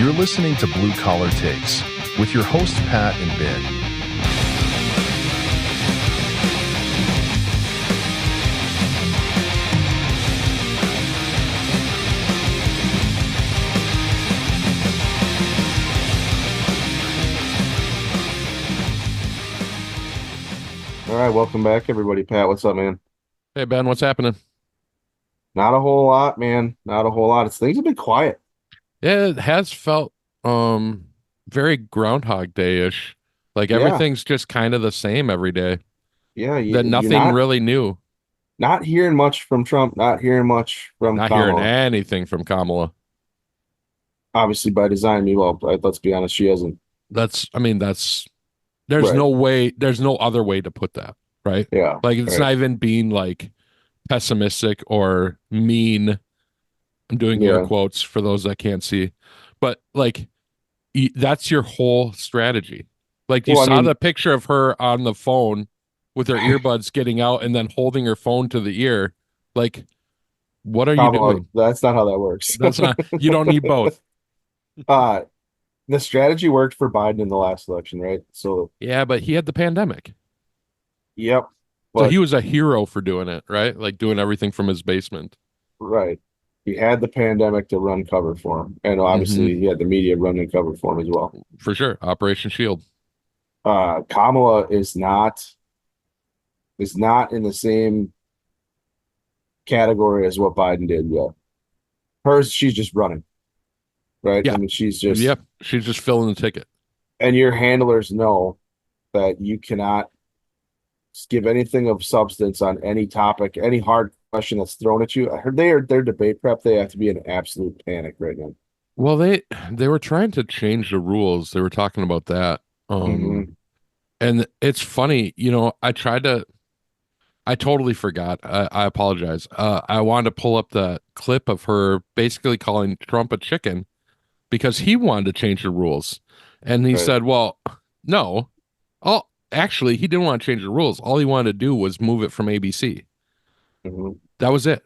You're listening to Blue Collar Takes with your hosts, Pat and Ben. All right, welcome back, everybody. Pat, what's up, man? Hey Ben, what's happening? Not a whole lot, man. Not a whole lot. Things have been quiet. Yeah, it has felt very Groundhog Day-ish. Like Yeah, everything's just kind of the same every day. yeah. That You're nothing not really new. not hearing much from Trump. Not hearing much from Not hearing Kamala. anything from Kamala. Obviously, by design. Well, let's be honest, she hasn't. That's there's Right. no way, there's no other way to put that, right? Yeah. Like it's Right. not even being like pessimistic or mean. I'm doing air Yeah. quotes for those that can't see. But like that's your whole strategy. Like you Well, I saw mean, the picture of her on the phone with her earbuds getting out and then holding her phone to the ear. Like, what are you Kamala. doing? That's not how that works. That's not, you don't need both. uh, the strategy worked for Biden in the last election, right? So, Yeah, but he had the pandemic. yep. So he But was a hero for doing it, right? Like doing everything from his basement. right, he had the pandemic to run cover for him, and Hmm. obviously, he had the media running cover for him as well. For sure. Operation Shield. Kamala is not in the same category as what Biden did yet. She's just running, right? I Yeah. mean, she's just, Yep. She's just filling the ticket. and your handlers know that you cannot give anything of substance on any topic, any hard question that's thrown at you. I heard their debate prep, they have to be in absolute panic right now. Well, they were trying to change the rules. They were talking about that. Hmm. And it's funny, I totally forgot. I apologize. I wanted to pull up the clip of her basically calling Trump a chicken because he wanted to change the rules. And he Right. said, well, no. Oh, actually, he didn't want to change the rules. All he wanted to do was move it from ABC. Hmm. That was it.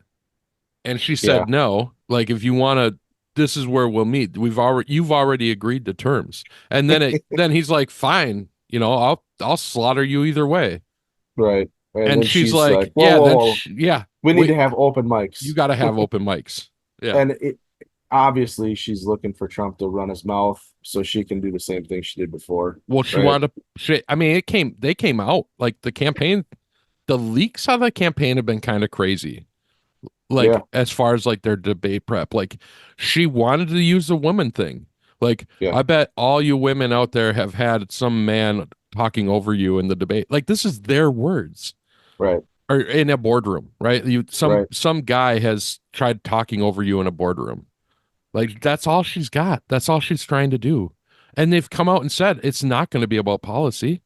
And she Yeah. said, no, like if you want to, this is where we'll meet. You've already agreed to terms. And then he's like, fine, I'll slaughter you either way. Right. And And then she's she's like, like, whoa, whoa, whoa. yeah, We need to wait, have open you mics. got to have open mics. Yeah. And obviously she's looking for Trump to run his mouth so she can do the same thing she did before, Well, she right? wanted to, I mean, they came out like the leaks of the campaign have been kind of crazy. Like, Yeah, as far as like their debate prep, like she wanted to use the woman thing. Like, yeah, I bet all you women out there have had some man talking over you in the debate. Like, this is their words. right, Or in a boardroom, right? right. Some guy has tried talking over you in a boardroom. Like that's all she's got. That's all she's trying to do. And they've come out and said it's not going to be about policy.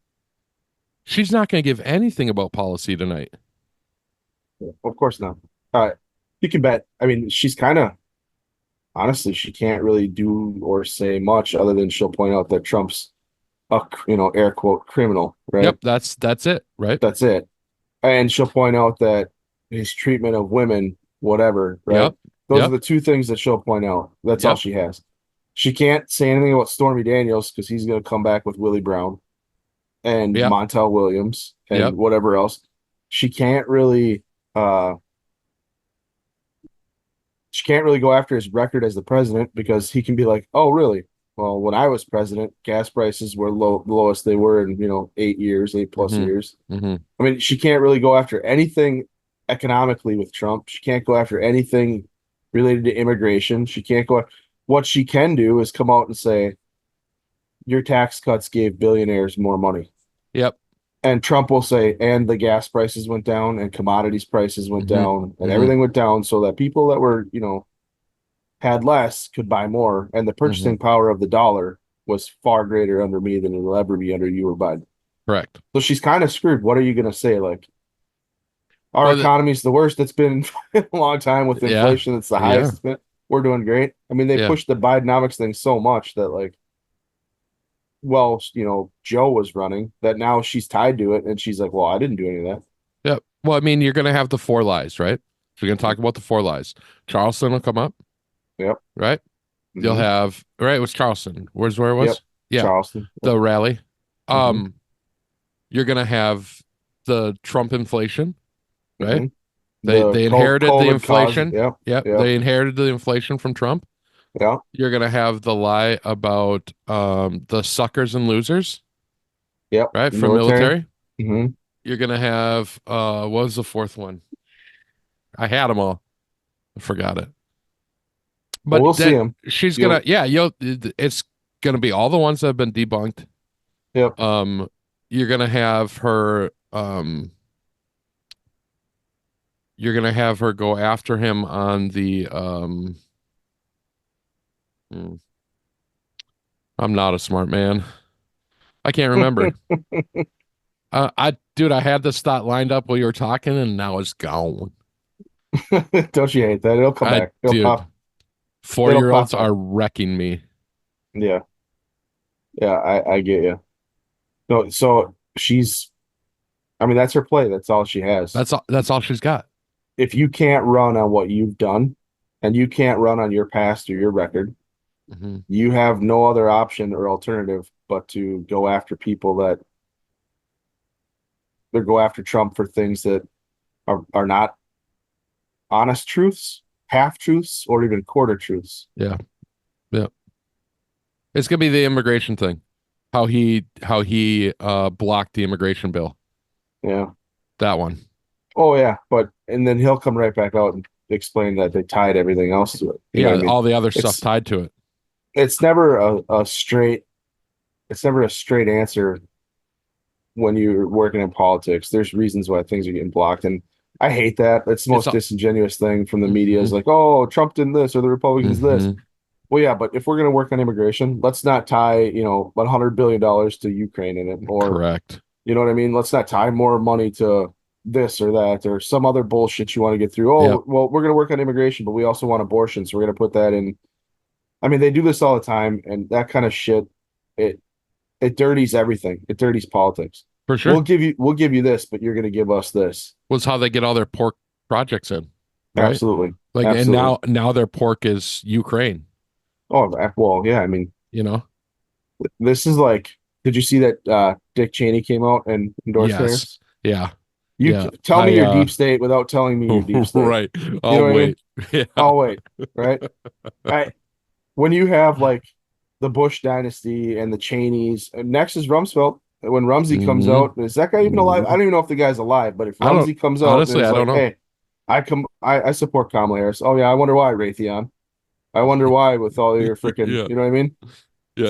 She's not going to give anything about policy tonight. Of course not. Uh, you can bet. I mean, she's kind of honestly, she can't really do or say much other than she'll point out that Trump's a air quote criminal, right? Yep, that's it, right? That's it. And she'll point out that his treatment of women, whatever, right? Yep. Those are Yep. the two things that she'll point out. That's all Yep. she has. She can't say anything about Stormy Daniels because he's going to come back with Willie Brown and Yep. Montel Williams and Yep. whatever else. She can't really uh she can't really go after his record as the president because he can be like, "Oh, really? Well, when I was president, gas prices were lowest they were in, 8 years, 8 plus Hmm. years." Hmm. I mean, she can't really go after anything economically with Trump. She can't go after anything related to immigration. She can't go. What she can do is come out and say, your tax cuts gave billionaires more money. Yep. And Trump will say, and the gas prices went down and commodities prices went Hmm. down and Hmm. everything went down so that people that were, had less could buy more. And the Hmm. purchasing power of the dollar was far greater under me than it will ever be under you or Biden. Correct. So she's kind of screwed. What are you going to say? Like, our Well, economy is the worst it's been in a long time with yeah. inflation. It's the highest Yeah. it's been. We're doing great. I mean, they Yeah. pushed the Bidenomics thing so much that like, well, Joe was running that now she's tied to it and she's like, well, I didn't do any of Yep. Well, I mean, you're going to have the four lies, right? So you're going to that. talk about the four lies. Charleston will come up, Yep. right? You'll Mhm. have right. It was Charleston. Where it Yep. was? Yeah, Charleston. the rally. Hmm. Um, you're gonna have the Trump inflation, right? Hmm. They The they inherited the COVID cause. inflation. Yep. Yep, Yep. they inherited the inflation from Trump. Yeah. You're gonna have the lie about the suckers and losers, Yep. right? For Military. military. Hmm. You're gonna have what was the fourth one? I had them all. I forgot it. Well, But we'll see that him. she's gonna You'll. yeah, it's gonna be all the ones that have been debunked. Yep. Um, you're gonna have her you're gonna have her go after him on the hmm, I'm not a smart man. I can't remember. I dude, I had this thought lined up while you were talking and now it's gone. Don't you hate that? It'll come I back. It'll dude, pop. It'll 4-year-olds pop up. are wrecking me. Yeah. Yeah. I get you. No. So she's. I mean, that's her play. That's all she has. That's all she's got. If you can't run on what you've done, and you can't run on your past or your record, Hmm. you have no other option or alternative but to go after people that or go after Trump for things that are not honest truths, half truths, or even quarter truths. Yeah. Yeah. It's gonna be the immigration thing. How he blocked the immigration bill. Yeah. That one. Oh yeah. But and then he'll come right back out and explain that they tied everything else to it. You know what Yeah, I mean? all the other stuff It's tied to it. it's never a straight it's never a straight answer when you're working in politics. There's reasons why things are getting blocked. And I hate that. It's the It's most all disingenuous thing from the media is hmm like, oh, Trump did this or the Republicans this. hmm Well, yeah, but if we're going to work on immigration, let's not tie, $100 billion to Ukraine in it, or correct. you know what I mean? Let's not tie more money to this or that or some other bullshit you want to get through. Yep. Oh, well, we're going to work on immigration, but we also want abortion, so we're going to put that in. I mean, they do this all the time, and that kind of shit, it it dirties everything. It dirties politics. For We'll sure. give you this, but you're going to give us this. Was how they get all their pork projects in, right? Absolutely, Like and absolutely. now their pork is Ukraine, Oh, well, yeah. I mean, you know? this is like, did you see that Dick Cheney came out and endorsed Yes. Harris? Yeah. You Yeah. tell me I your deep state without telling me your deep state. right. You know I'll what I mean? wait. Yeah. Oh wait, right? I when you have like the Bush dynasty and the Cheneys, and next is Rumsfeld. When Rumsey comes Hmm. out, is that guy even alive? I don't even know if the guy's alive, but if I don't Rumsey comes out and honestly is I don't like, know. hey, I support Kamala Harris. Oh yeah, I wonder why, Raytheon. I wonder why with all your freaking, Yeah. you know what I mean? It's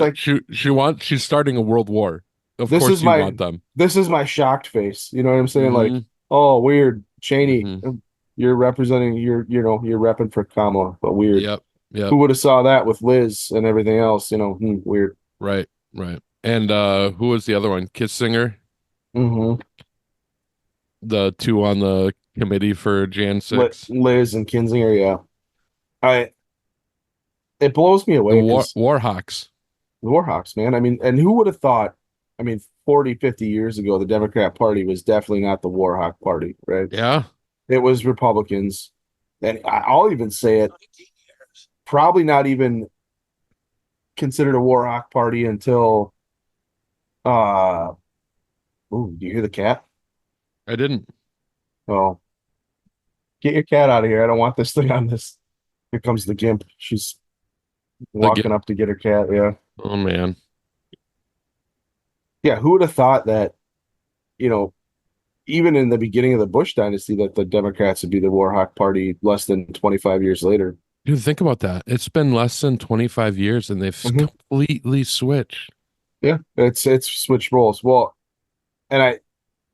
Yeah. like She's starting a world war. Of this is course you my want them. this is my shocked face. You know what I'm saying? Like, Hmm. oh, weird, Cheney, Hmm. you're representing you're repping for Kamala, but weird. Yep. Yep. Who would have saw that with Liz and everything else? Weird. Right. Right. And who was the other one? Kissinger, Hmm. the two on the committee for Jan 6. Liz and Kinzinger, yeah. I it blows me The away because Warhawks. the Warhawks, man. I mean, and who would have thought? I mean, 40, 50 years ago, the Democrat Party was definitely not the Warhawk Party, right? Yeah. It was Republicans. And I'll even say it, probably not even considered a Warhawk Party until ooh, do you hear the cat? I didn't. Oh, get your cat out of here. I don't want this thing on this. Here comes the gimp. She's walking Again. up to get her cat. Yeah. Oh man. Yeah. Who would have thought that, you know, even in the beginning of the Bush dynasty, that the Democrats would be the Warhawk Party less than 25 years later? Dude, think about that. It's been less than 25 years and they've Hmm. completely switched. Yeah. It's switched roles. Well, and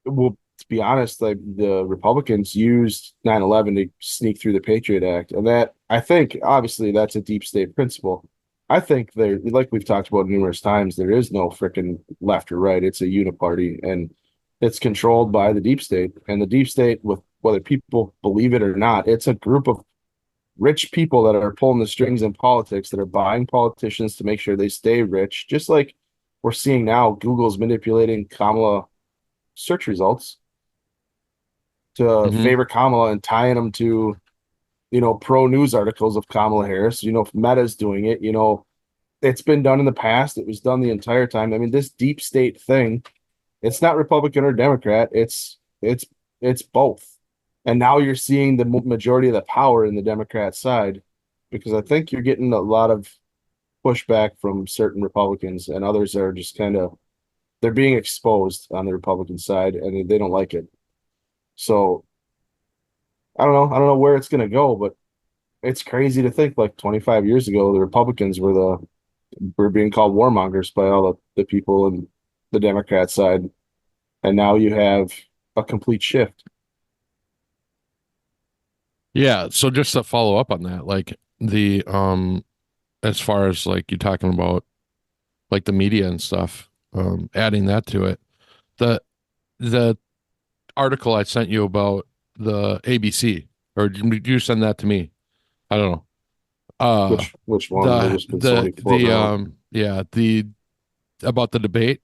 well, to be honest, like the Republicans used 9/11 to sneak through the Patriot Act. And that, I think, obviously, that's a deep state principle. I think there, like we've talked about numerous times, there is no freaking left or right. It's a uniparty and it's controlled by the deep state. And the deep state, with whether people believe it or not, it's a group of rich people that are pulling the strings in politics that are buying politicians to make sure they stay rich. Just like we're seeing now, Google's manipulating Kamala search results to Hmm. favor Kamala and tying them to pro news articles of Kamala Harris. Meta's doing it. It's been done in the past. It was done the entire time. I mean, this deep state thing, it's not Republican or Democrat. It's both. And now you're seeing the majority of the power in the Democrat side, because I think you're getting a lot of pushback from certain Republicans, and others are just they're being exposed on the Republican side, and they don't like it. So I don't know. I don't know where it's going to go, but it's crazy to think like 25 years ago, the Republicans were being called warmongers by all the people in the Democrat side. And now you have a complete shift. Yeah. So just to follow up on that, like as far as like you're talking about like the media and stuff, adding that to it, the the article I sent you about the ABC, or did you send that to me? I don't know. Which one? There's been so many now. The about the debate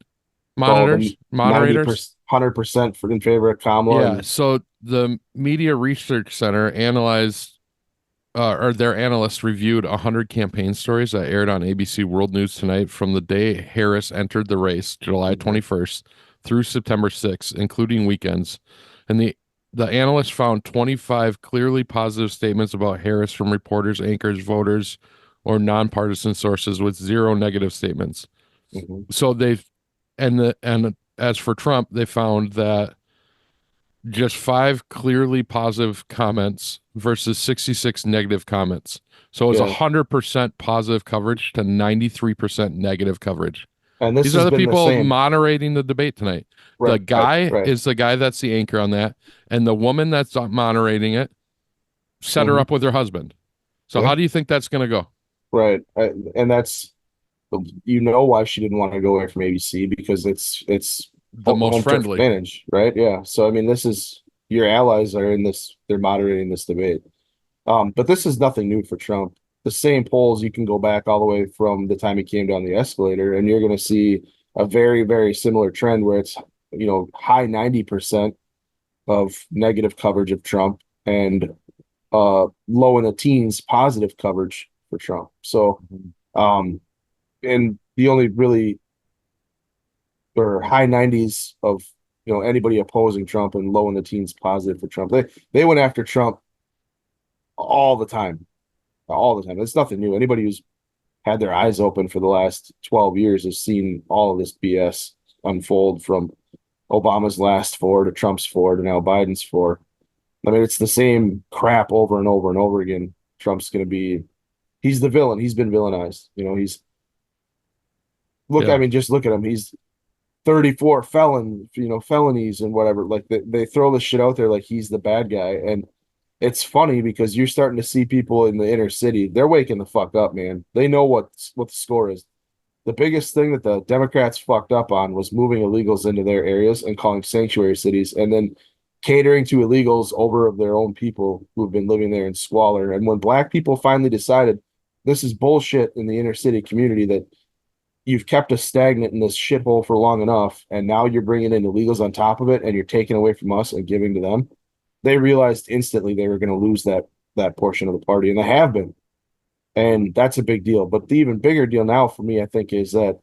Moderators, moderators, 100% in favor of Kamala. Yeah. So the Media Research Center analyzed, or their analysts reviewed 100 campaign stories that aired on ABC World News Tonight from the day Harris entered the race, July 21st, through September 6th, including weekends. And the analysts found 25 clearly positive statements about Harris from reporters, anchors, voters, or nonpartisan sources, with 0 negative statements. So and as for Trump, they found that just 5 clearly positive comments versus 66 negative comments. So it was 100% positive coverage to 93% negative coverage. And these are the people moderating the debate tonight. The guy is the guy that's the anchor on that, and the woman that's moderating it set her up with her husband. So how do you think that's going to go? Right, and that's why she didn't want to go away from ABC, because it's the most friendly advantage, right? Yeah. So I mean, this is your allies are in this; they're moderating this debate. But this is nothing new for Trump. The same polls, you can go back all the way from the time he came down the escalator, and you're going to see a very, very similar trend where it's high 90% of negative coverage of Trump and low in the teens positive coverage for Trump. So, and the only really or high 90s of anybody opposing Trump, and low in the teens positive for Trump. They went after Trump all the time. It's nothing new. Anybody who's had their eyes open for the last 12 years has seen all of this BS unfold, from Obama's last 4 to Trump's 4 to now Biden's 4. I mean, it's the same crap over and over and over again. Trump's going to be, he's the villain. He's been villainized. I mean, just look at him. He's 34 felonies and whatever. Like they throw this shit out there like he's the bad guy. And it's funny because you're starting to see people in the inner city. They're waking the fuck up, man. They know what the score is. The biggest thing that the Democrats fucked up on was moving illegals into their areas and calling sanctuary cities, and then catering to illegals over of their own people who've been living there in squalor. And when black people finally decided this is bullshit in the inner city community, that you've kept us stagnant in this shithole for long enough, and now you're bringing in illegals on top of it, and you're taking away from us and giving to them, they realized instantly they were going to lose that portion of the party, and they have been. And that's a big deal. But the even bigger deal now for me, I think, is that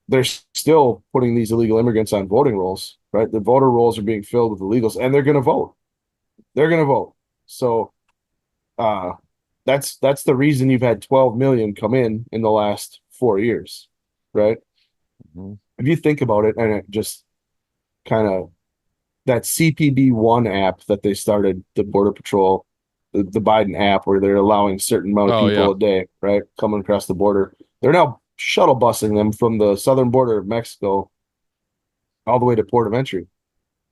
they're still putting these illegal immigrants on voting rolls, right? The voter rolls are being filled with illegals, and they're going to vote. They're going to vote. So that's the reason you've had 12 million come in the last 4 years, right? If you think about it, and it just kind of that CPB-1 app that they started, the Border Patrol, the Biden app, where they're allowing certain amount of people a day, right, coming across the border. They're now shuttle busing them from the southern border of Mexico all the way to port of entry.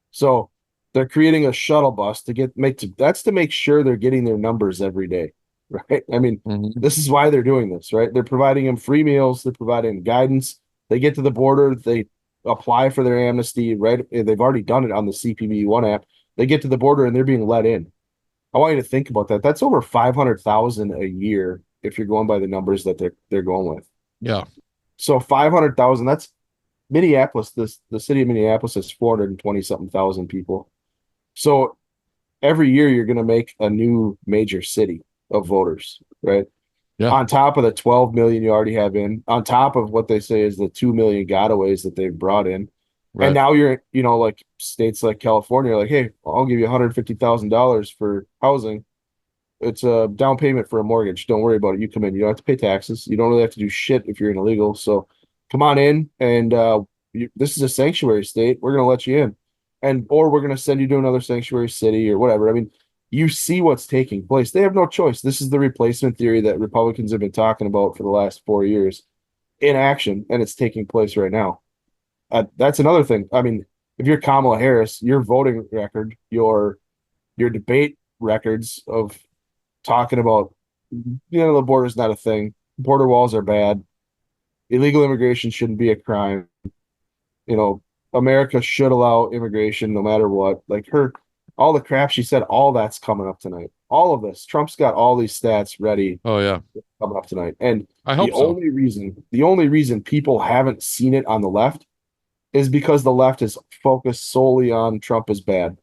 So they're creating a shuttle bus to make sure they're getting their numbers every day, right? I mean, this is why they're doing this, right? They're providing them free meals, they're providing guidance. They get to the border, they apply for their amnesty, right? They've already done it on the CPB-1 app. They get to the border and they're being let in. I want you to think about that. That's over 500,000 a year if you're going by the numbers that they're going with. Yeah. So 500,000. That's Minneapolis. The city of Minneapolis has 420 something thousand people. So every year you're going to make a new major city of voters, right? Yeah. On top of the 12 million you already have in, on top of what they say is the 2 million gotaways that they've brought in. And Right. now you're, like states like California, like, hey, I'll give you $150,000 for housing. It's a down payment for a mortgage. Don't worry about it. You come in. You don't have to pay taxes. You don't really have to do shit if you're an illegal. So come on in, and this is a sanctuary state. We're gonna let you in, and or we're gonna send you to another sanctuary city or whatever. I mean, you see what's taking place. They have no choice. This is the replacement theory that Republicans have been talking about for the last 4 years in action, and it's taking place right now. That's another thing. I mean, if you're Kamala Harris, your voting record, your debate records of talking about, the border's not a thing. Border walls are bad. Illegal immigration shouldn't be a crime. You know, America should allow immigration no matter what. Like all the crap she said, all that's coming up tonight. All of this. Trump's got all these stats ready Oh yeah. coming up tonight. And I the hope so. only reason people haven't seen it on the left is because the left is focused solely on Trump is bad.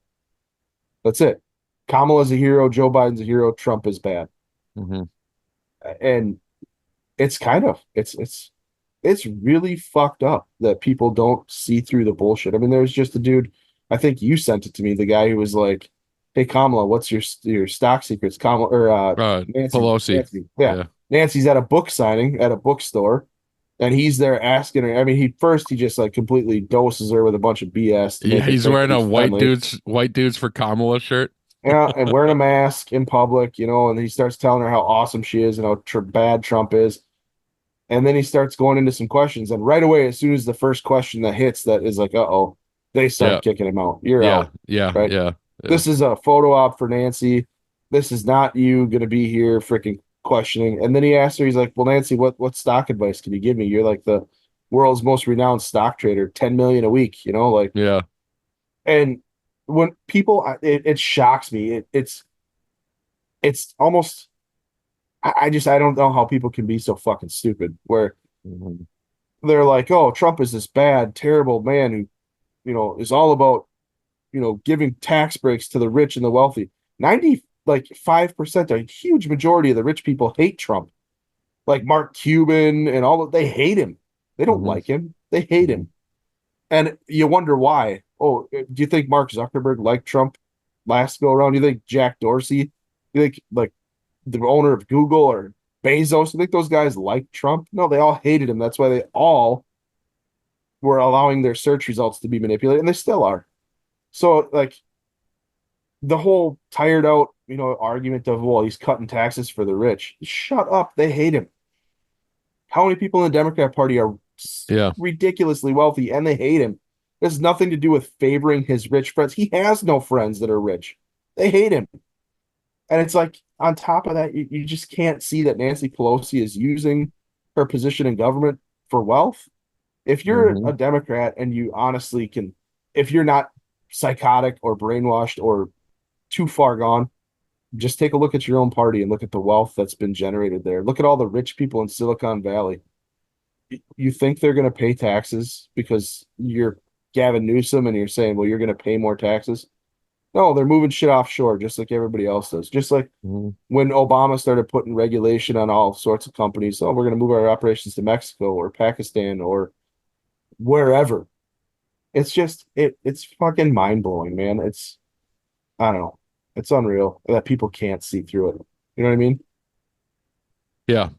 That's it. Kamala's a hero, Joe Biden's a hero, Trump is bad. Hmm. And it's kind of it's really fucked up that people don't see through the bullshit. I mean, there's just a dude, I think you sent it to me, the guy who was like, "Hey Kamala, what's your stock secrets?" Kamala or Pelosi. Yeah. Yeah. Nancy's at a book signing at a bookstore, and he's there asking her. I mean, he just like completely doses her with a bunch of BS to Yeah. make her He's think wearing that a he's friendly. white dudes for Kamala shirt. Yeah, and wearing a mask in public, and he starts telling her how awesome she is and how bad Trump is. And then he starts going into some questions. And right away, as soon as the first question that hits that is like, uh-oh, they Yeah. start kicking him out. You're Yeah. out, Yeah. right? Yeah. Yeah. This is a photo op for Nancy. This is not you going to be here freaking questioning. And then he asked her, he's like, well, Nancy, what stock advice can you give me? You're like the world's most renowned stock trader, 10 million a week, like, Yeah. and when people, it shocks me. It's almost, I don't know how people can be so fucking stupid where Mhm. they're like, oh, Trump is this bad, terrible man who, is all about, giving tax breaks to the rich and the wealthy. 90, like 5%, a huge majority of the rich people hate Trump. Like Mark Cuban and all of, they hate him. They don't Mhm. like him. They hate him. And you wonder why. Oh, do you think Mark Zuckerberg liked Trump last go around? Do you think Jack Dorsey? You think like the owner of Google or Bezos? You think those guys liked Trump? No, they all hated him. That's why they all were allowing their search results to be manipulated, and they still are. So like the whole tired out, argument of, well, he's cutting taxes for the rich. Shut up. They hate him. How many people in the Democrat Party are Yeah. ridiculously wealthy and they hate him? It has nothing to do with favoring his rich friends. He has no friends that are rich. They hate him. And it's like, on top of that, you just can't see that Nancy Pelosi is using her position in government for wealth. If you're Mhm. a Democrat and you honestly can, if you're not psychotic or brainwashed or too far gone, just take a look at your own party and look at the wealth that's been generated there. Look at all the rich people in Silicon Valley. You think they're going to pay taxes because you're Gavin Newsom and you're saying, well, you're going to pay more taxes? No, they're moving shit offshore just like everybody else does. Just like Mhm. when Obama started putting regulation on all sorts of companies. Oh, we're going to move our operations to Mexico or Pakistan or wherever. It's just it's fucking mind blowing, man. I don't know. It's unreal that people can't see through it. You know what I mean? Yeah.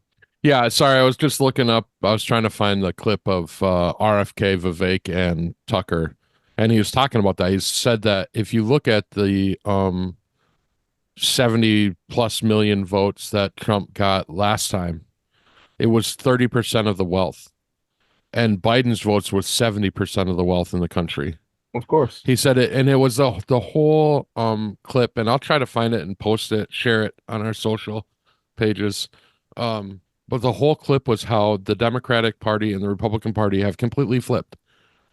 Yeah. Sorry, I was just looking up. I was trying to find the clip of RFK, Vivek, and Tucker, and he was talking about that. He said that if you look at the 70 plus million votes that Trump got last time, it was 30% of the wealth, and Biden's votes were 70% of the wealth in the country. Of course. He said it, and it was the whole clip, and I'll try to find it and post it, share it on our social pages. But the whole clip was how the Democratic Party and the Republican Party have completely flipped.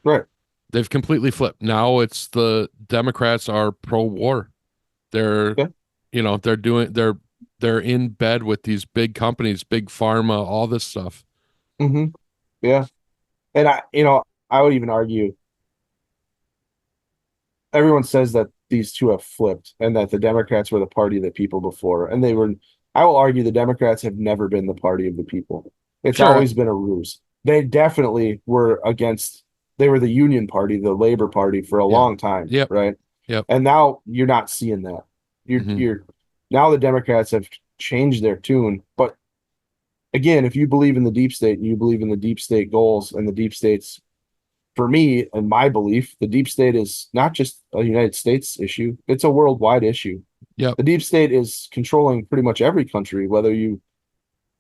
Right. They've completely flipped. Now it's the Democrats are pro-war. They're, Yeah. they're in bed with these big companies, big pharma, all this stuff. Mm-hmm. Yeah. And I would even argue everyone says that these two have flipped and that the Democrats were the party of the people before. And I will argue the Democrats have never been the party of the people. It's Sure. always been a ruse. They definitely were they were the Union Party, the Labor Party for a long time. Yep. Right. Yep. And now you're not seeing that. You're now the Democrats have changed their tune. But again, if you believe in the deep state and you believe in the deep state goals and the deep state's, for me and my belief, the deep state is not just a United States issue, it's a worldwide issue. Yep. The deep state is controlling pretty much every country, whether you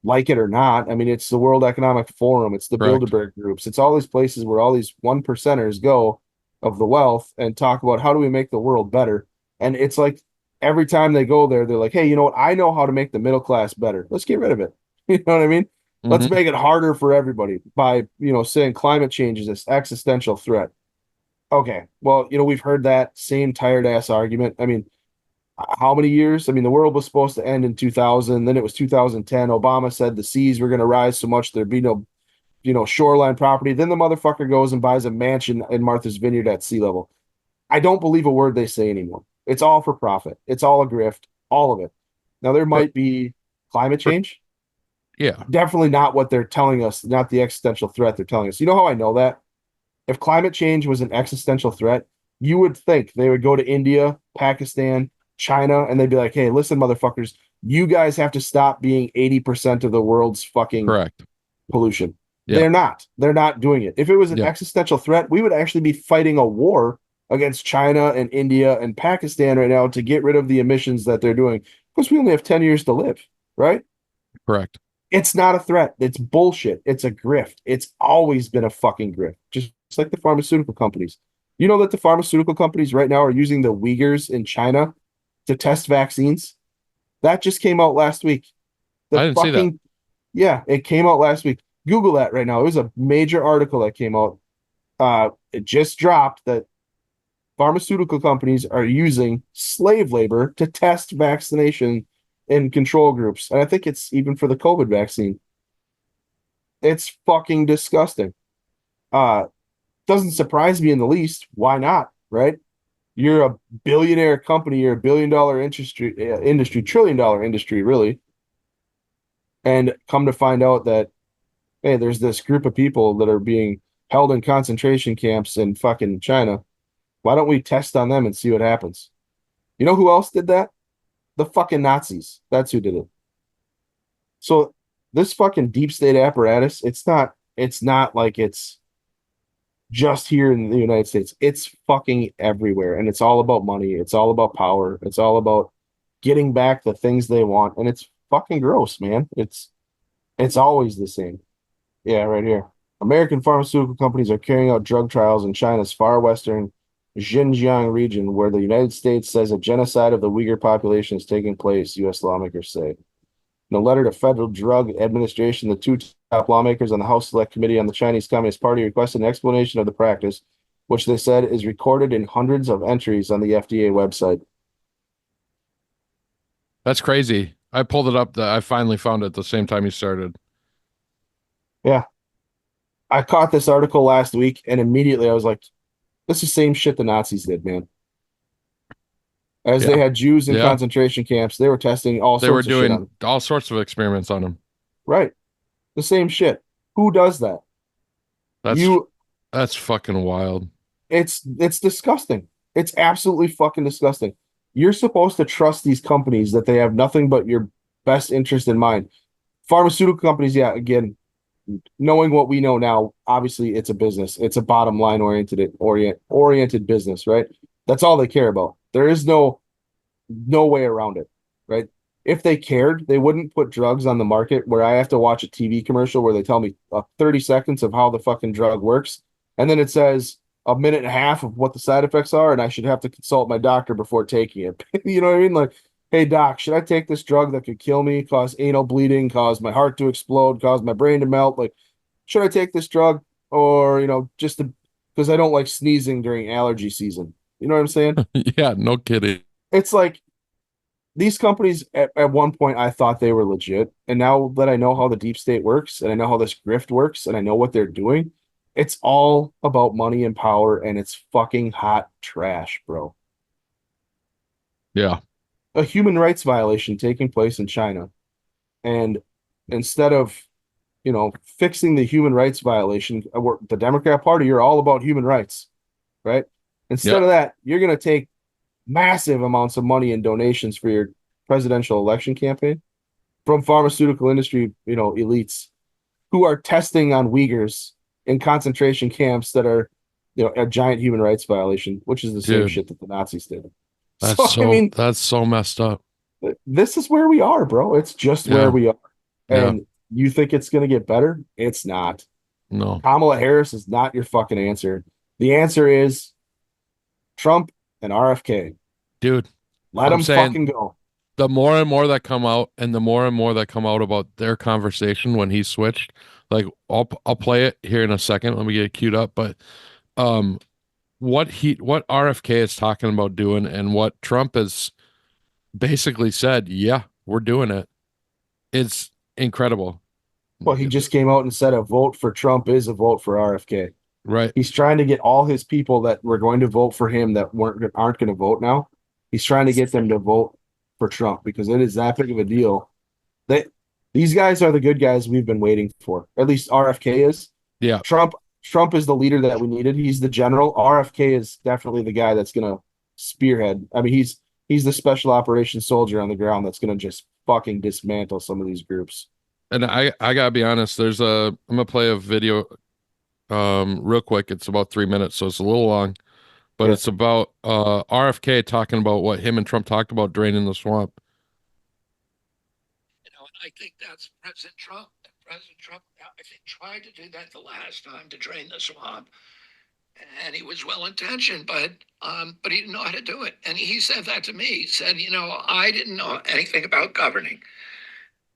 like it or not. I mean, it's the World Economic Forum, it's the Correct. Bilderberg groups, it's all these places where all these one percenters go of the wealth and talk about how do we make the world better. And it's like every time they go there, they're like, hey, you know what? I know how to make the middle class better. Let's get rid of it. You know what I mean? Let's make it harder for everybody by, saying climate change is this existential threat. Okay. Well, we've heard that same tired ass argument. I mean, how many years? I mean, the world was supposed to end in 2000. Then it was 2010. Obama said the seas were going to rise so much there'd be no, shoreline property. Then the motherfucker goes and buys a mansion in Martha's Vineyard at sea level. I don't believe a word they say anymore. It's all for profit. It's all a grift, all of it. Now, there might be climate change. Yeah. Definitely not what they're telling us, not the existential threat they're telling us. You know how I know that? If climate change was an existential threat, you would think they would go to India, Pakistan, China, and they'd be like, hey, listen, motherfuckers, you guys have to stop being 80% of the world's fucking Correct. pollution. Yep. They're not. They're not doing it. If it was an Yep. existential threat, we would actually be fighting a war against China and India and Pakistan right now to get rid of the emissions that they're doing. Because we only have 10 years to live, right? Correct. It's not a threat. It's bullshit. It's a grift. It's always been a fucking grift, just like the pharmaceutical companies. You know that the pharmaceutical companies right now are using the Uyghurs in China to test vaccines? That just came out last week. I didn't see that. Yeah, it came out last week. Google that right now. It was a major article that came out. It just dropped that pharmaceutical companies are using slave labor to test vaccination in control groups. And I think it's even for the COVID vaccine. It's fucking disgusting. Doesn't surprise me in the least. Why not? Right? You're a billionaire company, you're a billion-dollar industry, trillion-dollar industry, really. And come to find out that, hey, there's this group of people that are being held in concentration camps in fucking China. Why don't we test on them and see what happens? You know who else did that? The fucking Nazis. That's who did it. So this fucking deep state apparatus, it's not like it's just here in the United States. It's fucking everywhere. And it's all about money. It's all about power. It's all about getting back the things they want. And it's fucking gross, man. It's always the same. Yeah, right here. American pharmaceutical companies are carrying out drug trials in China's far western Xinjiang region, where the United States says a genocide of the Uyghur population is taking place, U.S. lawmakers say. In a letter to Federal Drug Administration, the two top lawmakers on the House Select Committee on the Chinese Communist Party requested an explanation of the practice, which they said is recorded in hundreds of entries on the FDA website. That's crazy. I pulled it up. I finally found it at the same time you started. Yeah. I caught this article last week, and immediately I was like, this is the same shit the Nazis did, man. As they had Jews in concentration camps, they were testing all sorts of shit on them. They were doing all sorts of experiments on them. Right. The same shit. Who does that? That's fucking wild. It's disgusting. It's absolutely fucking disgusting. You're supposed to trust these companies that they have nothing but your best interest in mind. Pharmaceutical companies, yeah, again, knowing what we know now, obviously it's a business. It's a bottom line oriented business, right? That's all they care about. There is no way around it, right? If they cared, they wouldn't put drugs on the market where I have to watch a TV commercial where they tell me 30 seconds of how the fucking drug works, and then it says a minute and a half of what the side effects are, and I should have to consult my doctor before taking it. You know what I mean? Like, hey, doc, should I take this drug that could kill me, cause anal bleeding, cause my heart to explode, cause my brain to melt? Like, should I take this drug? Or, just because I don't like sneezing during allergy season. You know what I'm saying? Yeah, no kidding. It's like these companies, at one point, I thought they were legit. And now that I know how the deep state works, and I know how this grift works, and I know what they're doing, it's all about money and power, and it's fucking hot trash, bro. Yeah. A human rights violation taking place in China. And instead of, fixing the human rights violation, the Democrat Party, you're all about human rights, right? Instead Yep. of that, you're going to take massive amounts of money and donations for your presidential election campaign from pharmaceutical industry, elites who are testing on Uyghurs in concentration camps that are, a giant human rights violation, which is the same Dude, shit that the Nazis did. So, I mean, that's so messed up. this is where we are, bro. It's just where Yeah. we are. Yeah. And you think it's going to get better? It's not. No. Kamala Harris is not your fucking answer. The answer is Trump and RFK. Dude, Let I'm them saying fucking go. the more and more that come out and the more and more that come out about their conversation when he switched, like I'll play it here in a second. Let me get it queued up. But um what RFK is talking about doing and what Trump has basically said, yeah, we're doing it. It's incredible. Let Well, me he get just this. came out and said a vote for Trump is a vote for RFK. Right. He's trying to get all his people that were going to vote for him that aren't going to vote now. He's trying to get them to vote for Trump because it is that big of a deal. They These guys are the good guys we've been waiting for. At least RFK is. Yeah. Trump is the leader that we needed. He's the general. RFK is definitely the guy that's going to spearhead. I mean, he's the special operations soldier on the ground that's going to just fucking dismantle some of these groups. And I gotta be honest, I'm gonna play a video real quick. It's about 3 minutes, so it's a little long, but Yeah. it's about RFK talking about what him and Trump talked about draining the swamp. And I think that's President Trump. President Trump, I think, tried to do that the last time to drain the swamp, and he was well intentioned, but he didn't know how to do it. And he said that to me. He said, I didn't know anything about governing.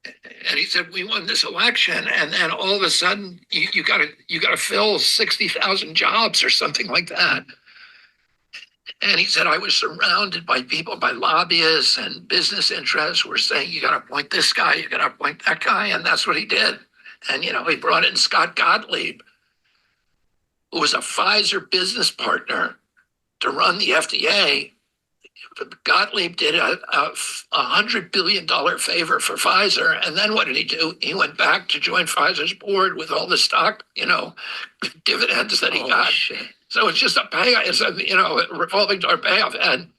And he said, we won this election, and then all of a sudden, you got to fill 60,000 jobs or something like that. And he said, I was surrounded by people, by lobbyists and business interests who were saying, you got to appoint this guy, you got to appoint that guy. And that's what he did. And, he brought in Scott Gottlieb, who was a Pfizer business partner, to run the FDA. Gottlieb did a $100 billion favor for Pfizer. And then what did he do? He went back to join Pfizer's board with all the stock, dividends that he got. Shit. So it's just a payoff. It's a revolving door payoff. And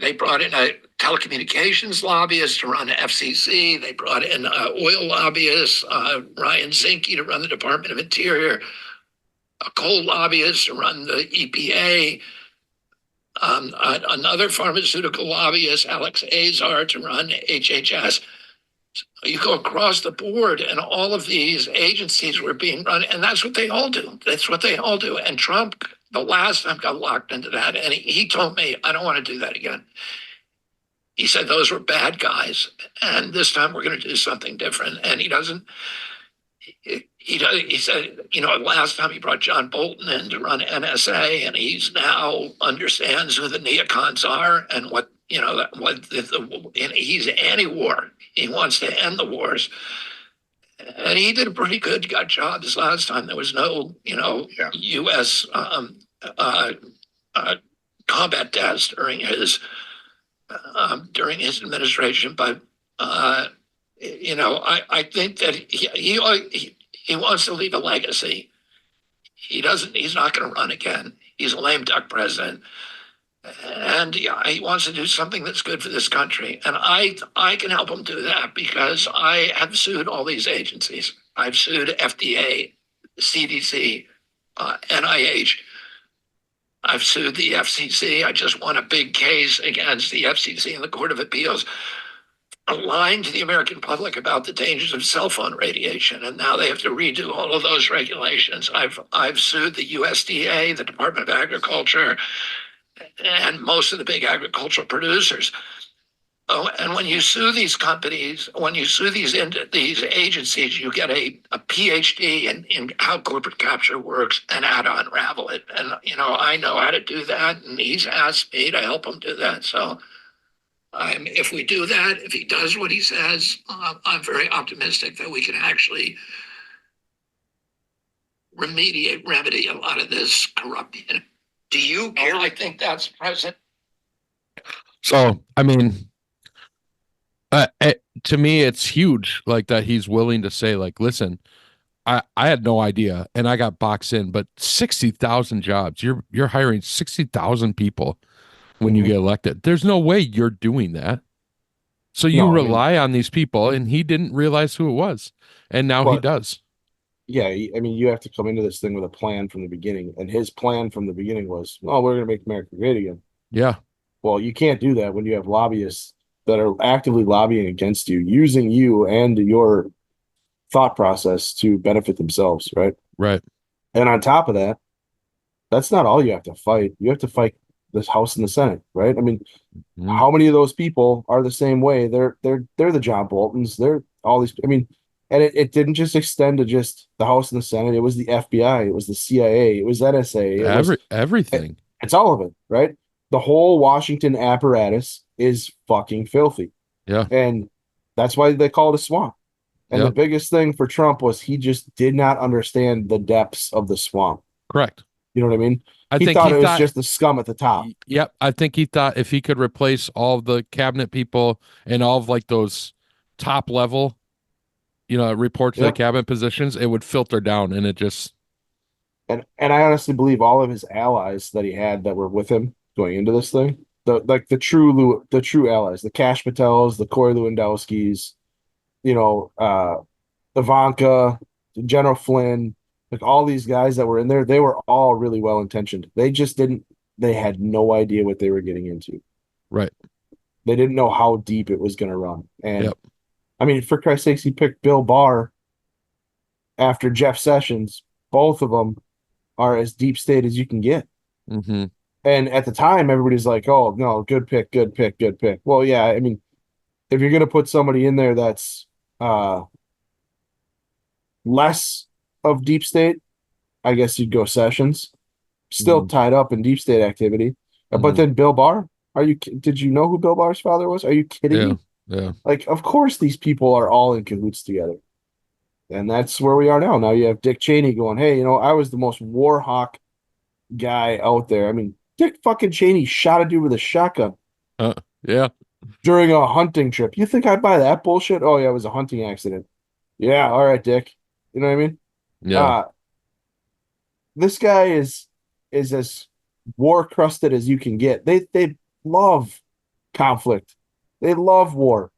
they brought in a telecommunications lobbyist to run the FCC. They brought in oil lobbyists, Ryan Zinke to run the Department of Interior, a coal lobbyist to run the EPA, another pharmaceutical lobbyist, Alex Azar, to run HHS. You go across the board, and all of these agencies were being run, and that's what they all do. That's what they all do. And Trump, the last time, got locked into that, and he told me, I don't want to do that again. He said those were bad guys, and this time we're going to do something different. And he doesn't. He said, last time he brought John Bolton in to run NSA, and he's now understands who the neocons are and what and he's anti-war. He wants to end the wars. And he did a pretty good job this last time. There was no, U.S. Combat deaths during his administration. But I think that he wants to leave a legacy. He's not going to run again. He's a lame duck president. And he wants to do something that's good for this country. And I can help him do that because I have sued all these agencies. I've sued FDA, CDC, NIH. I've sued the FCC. I just won a big case against the FCC in the Court of Appeals, lying to the American public about the dangers of cell phone radiation, and now they have to redo all of those regulations. I've sued the USDA, the Department of Agriculture, and most of the big agricultural producers. Oh, and when you sue these companies, when you sue these agencies, you get a PhD in how corporate capture works and how to unravel it. And I know how to do that, and he's asked me to help him do that. So if we do that, if he does what he says, I'm very optimistic that we can actually remedy a lot of this corruption. Do you really think that's present? So, I mean, to me, it's huge, like that he's willing to say, like, listen, I had no idea, and I got boxed in, but 60,000 jobs. You're hiring 60,000 people when you Mhm. get elected. There's no way you're doing that. So you No, I mean, rely on these people, and he didn't realize who it was, and now he but does. yeah, I mean, you have to come into this thing with a plan from the beginning, and his plan from the beginning was, "Oh, we're going to make America great again." Yeah, Well, you can't do that when you have lobbyists that are actively lobbying against you, using you and your thought process to benefit themselves, right? right. And on top of that, that's not all you have to fight. You have to fight this House and the Senate, right? I mean, Mhm. how many of those people are the same way? They're the John Boltons. They're all these. I mean, and it didn't just extend to just the House and the Senate. It was the FBI. It was the CIA. It was NSA. Everything. It's all of it, right? The whole Washington apparatus is fucking filthy, Yeah, and that's why they call it a swamp. And the yeah, biggest thing for Trump was he just did not understand the depths of the swamp. correct. You know what I mean? I He think thought he it was thought, just the scum at the top. yep, I think he thought if he could replace all of the cabinet people and all of like those top level, report to the Yep. cabinet positions, it would filter down, and it just, And I honestly believe all of his allies that he had that were with him going into this thing, the true allies, the Cash Patels, the Corey Lewandowskis, you know, Ivanka, General Flynn, like all these guys that were in there, they were all really well intentioned. They just didn't. They had no idea what they were getting into. right. They didn't know how deep it was going to run. And Yep. I mean, for Christ's sakes, he picked Bill Barr after Jeff Sessions. Both of them are as deep state as you can get. Hmm. And at the time, everybody's like, "Oh no, good pick, good pick, good pick." Well, yeah, I mean, if you're going to put somebody in there that's uh, less of deep state, I guess you'd go Sessions. Still Mhm. tied up in deep state activity. But Mhm. then Bill Barr, did you know who Bill Barr's father was? Are you kidding Yeah, me? yeah, Like, of course these people are all in cahoots together. And that's where we are now. Now you have Dick Cheney going, "Hey, I was the most war hawk guy out there." I mean, Dick fucking Cheney shot a dude with a shotgun uh, yeah, during a hunting trip. You think I'd buy that bullshit? Oh yeah, it was a hunting accident. Yeah, all right, Dick. You know what I mean? yeah. Uh this guy is as war crusted as you can get. They love conflict. They love war.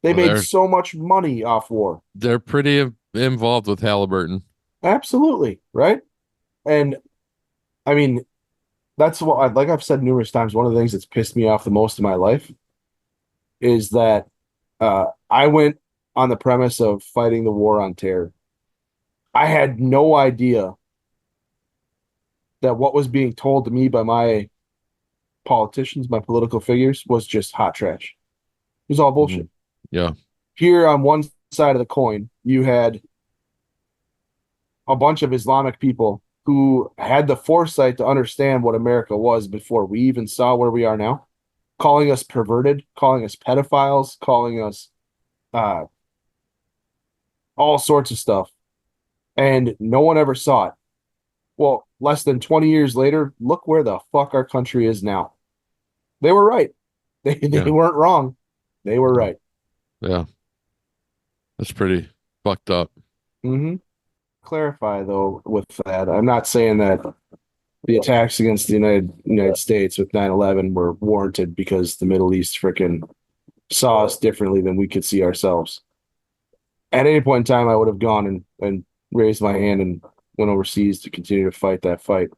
They Well, made they're so much money off war. they're pretty involved with Halliburton. Absolutely, right? And I mean, that's what like I've said numerous times. One of the things that's pissed me off the most in my life is that I went on the premise of fighting the war on terror. I had no idea that what was being told to me by my politicians, my political figures, was just hot trash. It was all bullshit. Mhm. Yeah, Here on one side of the coin, you had a bunch of Islamic people who had the foresight to understand what America was before we even saw where we are now, calling us perverted, calling us pedophiles, calling us uh, all sorts of stuff. And no one ever saw it. Well, less than 20 years later, look where the fuck our country is now. They were right. They yeah, weren't wrong. They were yeah, right. yeah. That's pretty fucked up. Mm-hmm. Clarify though with that, I'm not saying that the attacks against the United States with 9/11 were warranted because the Middle East freaking saw us differently than we could see ourselves. At any point in time, I would have gone and raised my hand and went overseas to continue to fight that fight.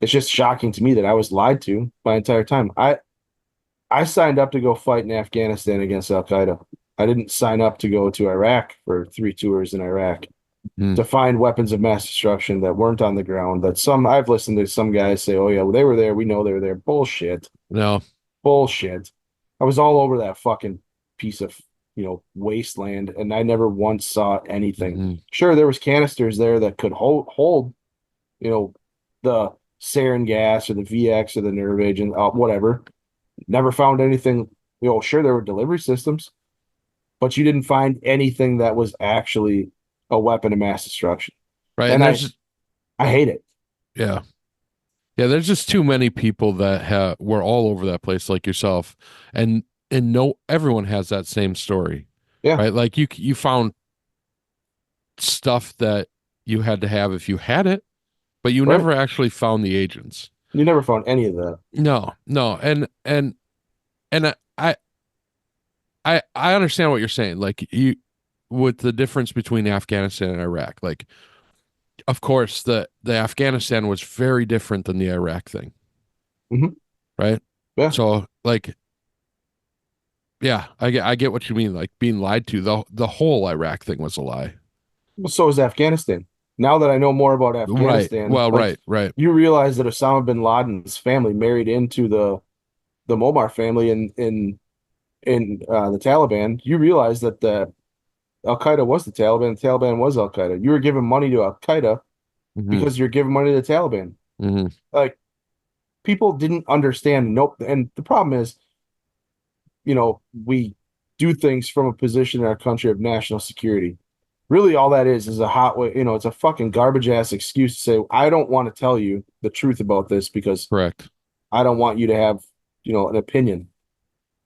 It's just shocking to me that I was lied to my entire time. I signed up to go fight in Afghanistan against Al Qaeda. I didn't sign up to go to Iraq for 3 tours in Iraq Mm. to find weapons of mass destruction that weren't on the ground. That I've listened to some guys say, "Oh yeah, well, they were there. We know they were there." Bullshit. No, Bullshit. I was all over that fucking piece of, wasteland, and I never once saw anything. mhm. Sure, there was canisters there that could hold, you know, the sarin gas or the VX or the nerve agent, whatever. Never found anything. Sure, there were delivery systems, but you didn't find anything that was actually a weapon of mass destruction. Right. And And I hate it. yeah, Yeah, there's just too many people that were all over that place like yourself, and no, everyone has that same story, Yeah. right? Like you found stuff that you had to have if you had it, but you Right. never actually found the agents. You never found any of that. No, no, and I understand what you're saying. Like you, with the difference between Afghanistan and Iraq, like of course the Afghanistan was very different than the Iraq thing, Mhm. right? Yeah. So like, yeah, I get what you mean. Like being lied to. The whole Iraq thing was a lie. Well, so is Afghanistan. Now that I know more about Right. Afghanistan, Well, like right. you realize that Osama bin Laden's family married into the Muammar family in the Taliban. You realize that the Al Qaeda was the Taliban. The Taliban was Al Qaeda. You were giving money to Al Qaeda Hmm. because you're giving money to the Taliban. Hmm. Like people didn't understand. Nope. And the problem is, we do things from a position in our country of national security. Really, all that is a hot way. It's a fucking garbage ass excuse to say I don't want to tell you the truth about this because Correct. I don't want you to have an opinion.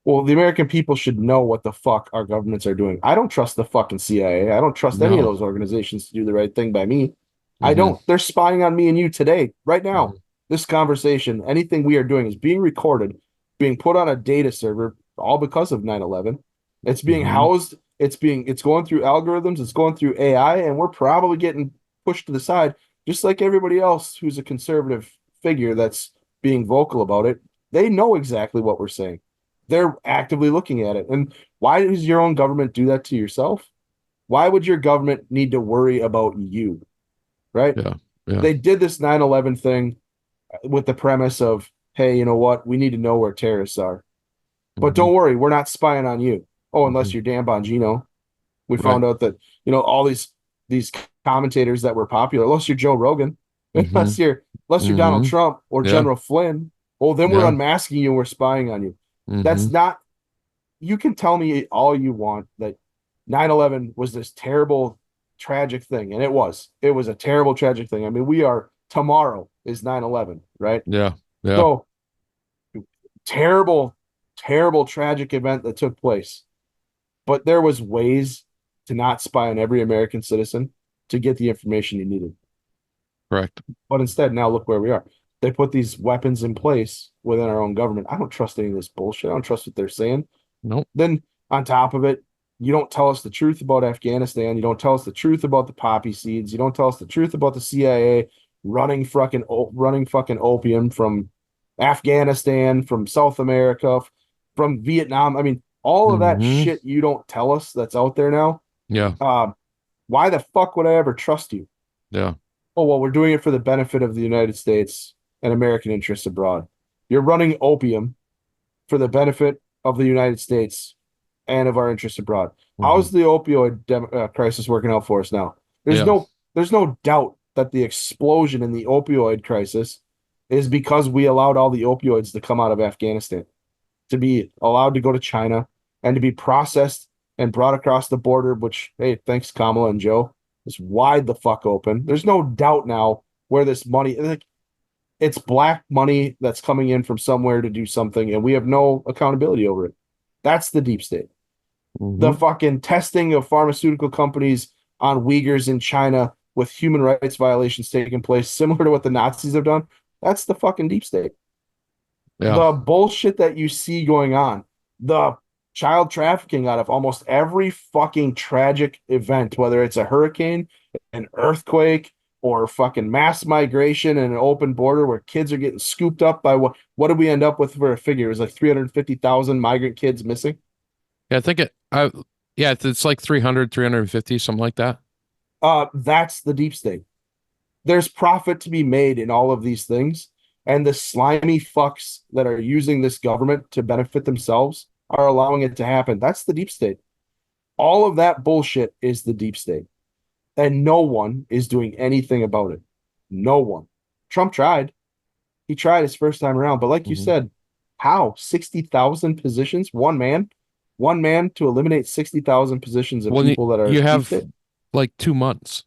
Well, the American people should know what the fuck our governments are doing. I don't trust the fucking CIA. I don't trust any of No. those organizations to do the right thing by me. I Hmm. don't. They're spying on me and you today, right now. Hmm. This conversation, anything we are doing is being recorded, being put on a data server, all because of 9/11. It's being Hmm. housed, it's going through algorithms, it's going through AI, and we're probably getting pushed to the side, just like everybody else who's a conservative figure that's being vocal about it. They know exactly what we're saying. They're actively looking at it. And why does your own government do that to yourself? Why would your government need to worry about you? Right? Yeah. Yeah. They did this 9/11 thing with the premise of, hey, you know what? We need to know where terrorists are. But Hmm. don't worry, we're not spying on you. Oh, Hmm. unless you're Dan Bongino. We Right. found out that, all these commentators that were popular, unless you're Joe Rogan, Hmm. unless you're Donald Hmm. Trump or Yeah. General Flynn, oh, then we're Yeah. unmasking you and we're spying on you. That's Hmm. not You can tell me all you want that 9/11 was this terrible, tragic thing. And it was. It was a terrible, tragic thing. I mean, tomorrow is 9/11, right? Yeah. Yeah. So terrible, terrible, tragic event that took place. But there was ways to not spy on every American citizen to get the information you needed. Correct. But instead, now look where we are. They put these weapons in place within our own government. I don't trust any of this bullshit. I don't trust what they're saying. Nope. Then on top of it, you don't tell us the truth about Afghanistan. You don't tell us the truth about the poppy seeds. You don't tell us the truth about the CIA running fucking opium from Afghanistan, from South America, from Vietnam. I mean, all of that Hmm. shit you don't tell us that's out there now. Yeah. Why the fuck would I ever trust you? Yeah. Oh, well, we're doing it for the benefit of the United States and American interests abroad. You're running opium for the benefit of the United States and of our interests abroad. Hmm. How's the opioid crisis working out for us now? There's Yeah. no there's no doubt that the explosion in the opioid crisis is because we allowed all the opioids to come out of Afghanistan, to be allowed to go to China and to be processed and brought across the border, which, hey, thanks Kamala and Joe, is wide the fuck open. There's no doubt now where this money, like, it's black money that's coming in from somewhere to do something, and we have no accountability over it. That's the deep state. The Hmm. fucking testing of pharmaceutical companies on Uyghurs in China with human rights violations taking place, similar to what the Nazis have done. That's the fucking deep state. Yeah. The bullshit that you see going on, the child trafficking out of almost every fucking tragic event, whether it's a hurricane, an earthquake, or fucking mass migration and an open border where kids are getting scooped up by what did we end up with for a figure? It was like 350,000 migrant kids missing. Yeah. I think yeah, it's like 300, 350, something like that. That's the deep state. There's profit to be made in all of these things, and the slimy fucks that are using this government to benefit themselves are allowing it to happen. That's the deep state. All of that bullshit is the deep state, and no one is doing anything about it. No one. Trump tried. He tried his first time around, but like you Hmm. said, how 60,000 positions, one man to eliminate 60,000 positions of Well, people that are you deep have state. like 2 months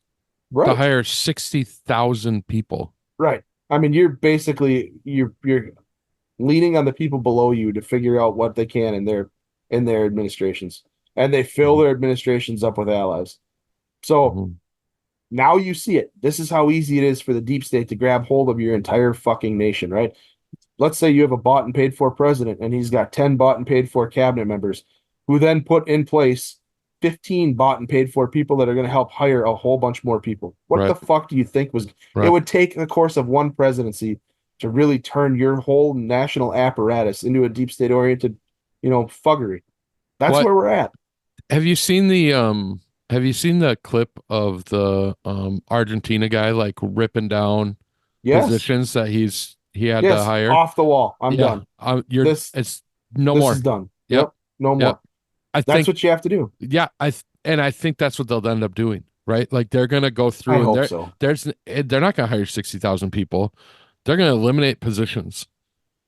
to Right, hire 60,000 people. right. I mean, you're leaning on the people below you to figure out what they can in their administrations, and they fill their administrations up with allies. So Mhm. now you see it. This is how easy it is for the deep state to grab hold of your entire fucking nation, right? Let's say you have a bought and paid for president, and he's got 10 bought and paid for cabinet members, who then put in place 15 bought and paid for people that are going to help hire a whole bunch more people. What the Right. fuck do you think was it Right. would take the course of one presidency to really turn your whole national apparatus into a deep state oriented, fuggery? That's What where we're at. have you seen the clip of the Argentina guy like ripping down Yes. positions that he had to Yes. hire? Off the wall. I'm Yeah. done. You're This it's no this more. is done. Yep. Yep. No Yep. more. I That's think what you have to do. yeah, I think that's what they'll end up doing, right? Like they're gonna go I through and hope so. they're not gonna hire 60,000 people. They're gonna eliminate positions.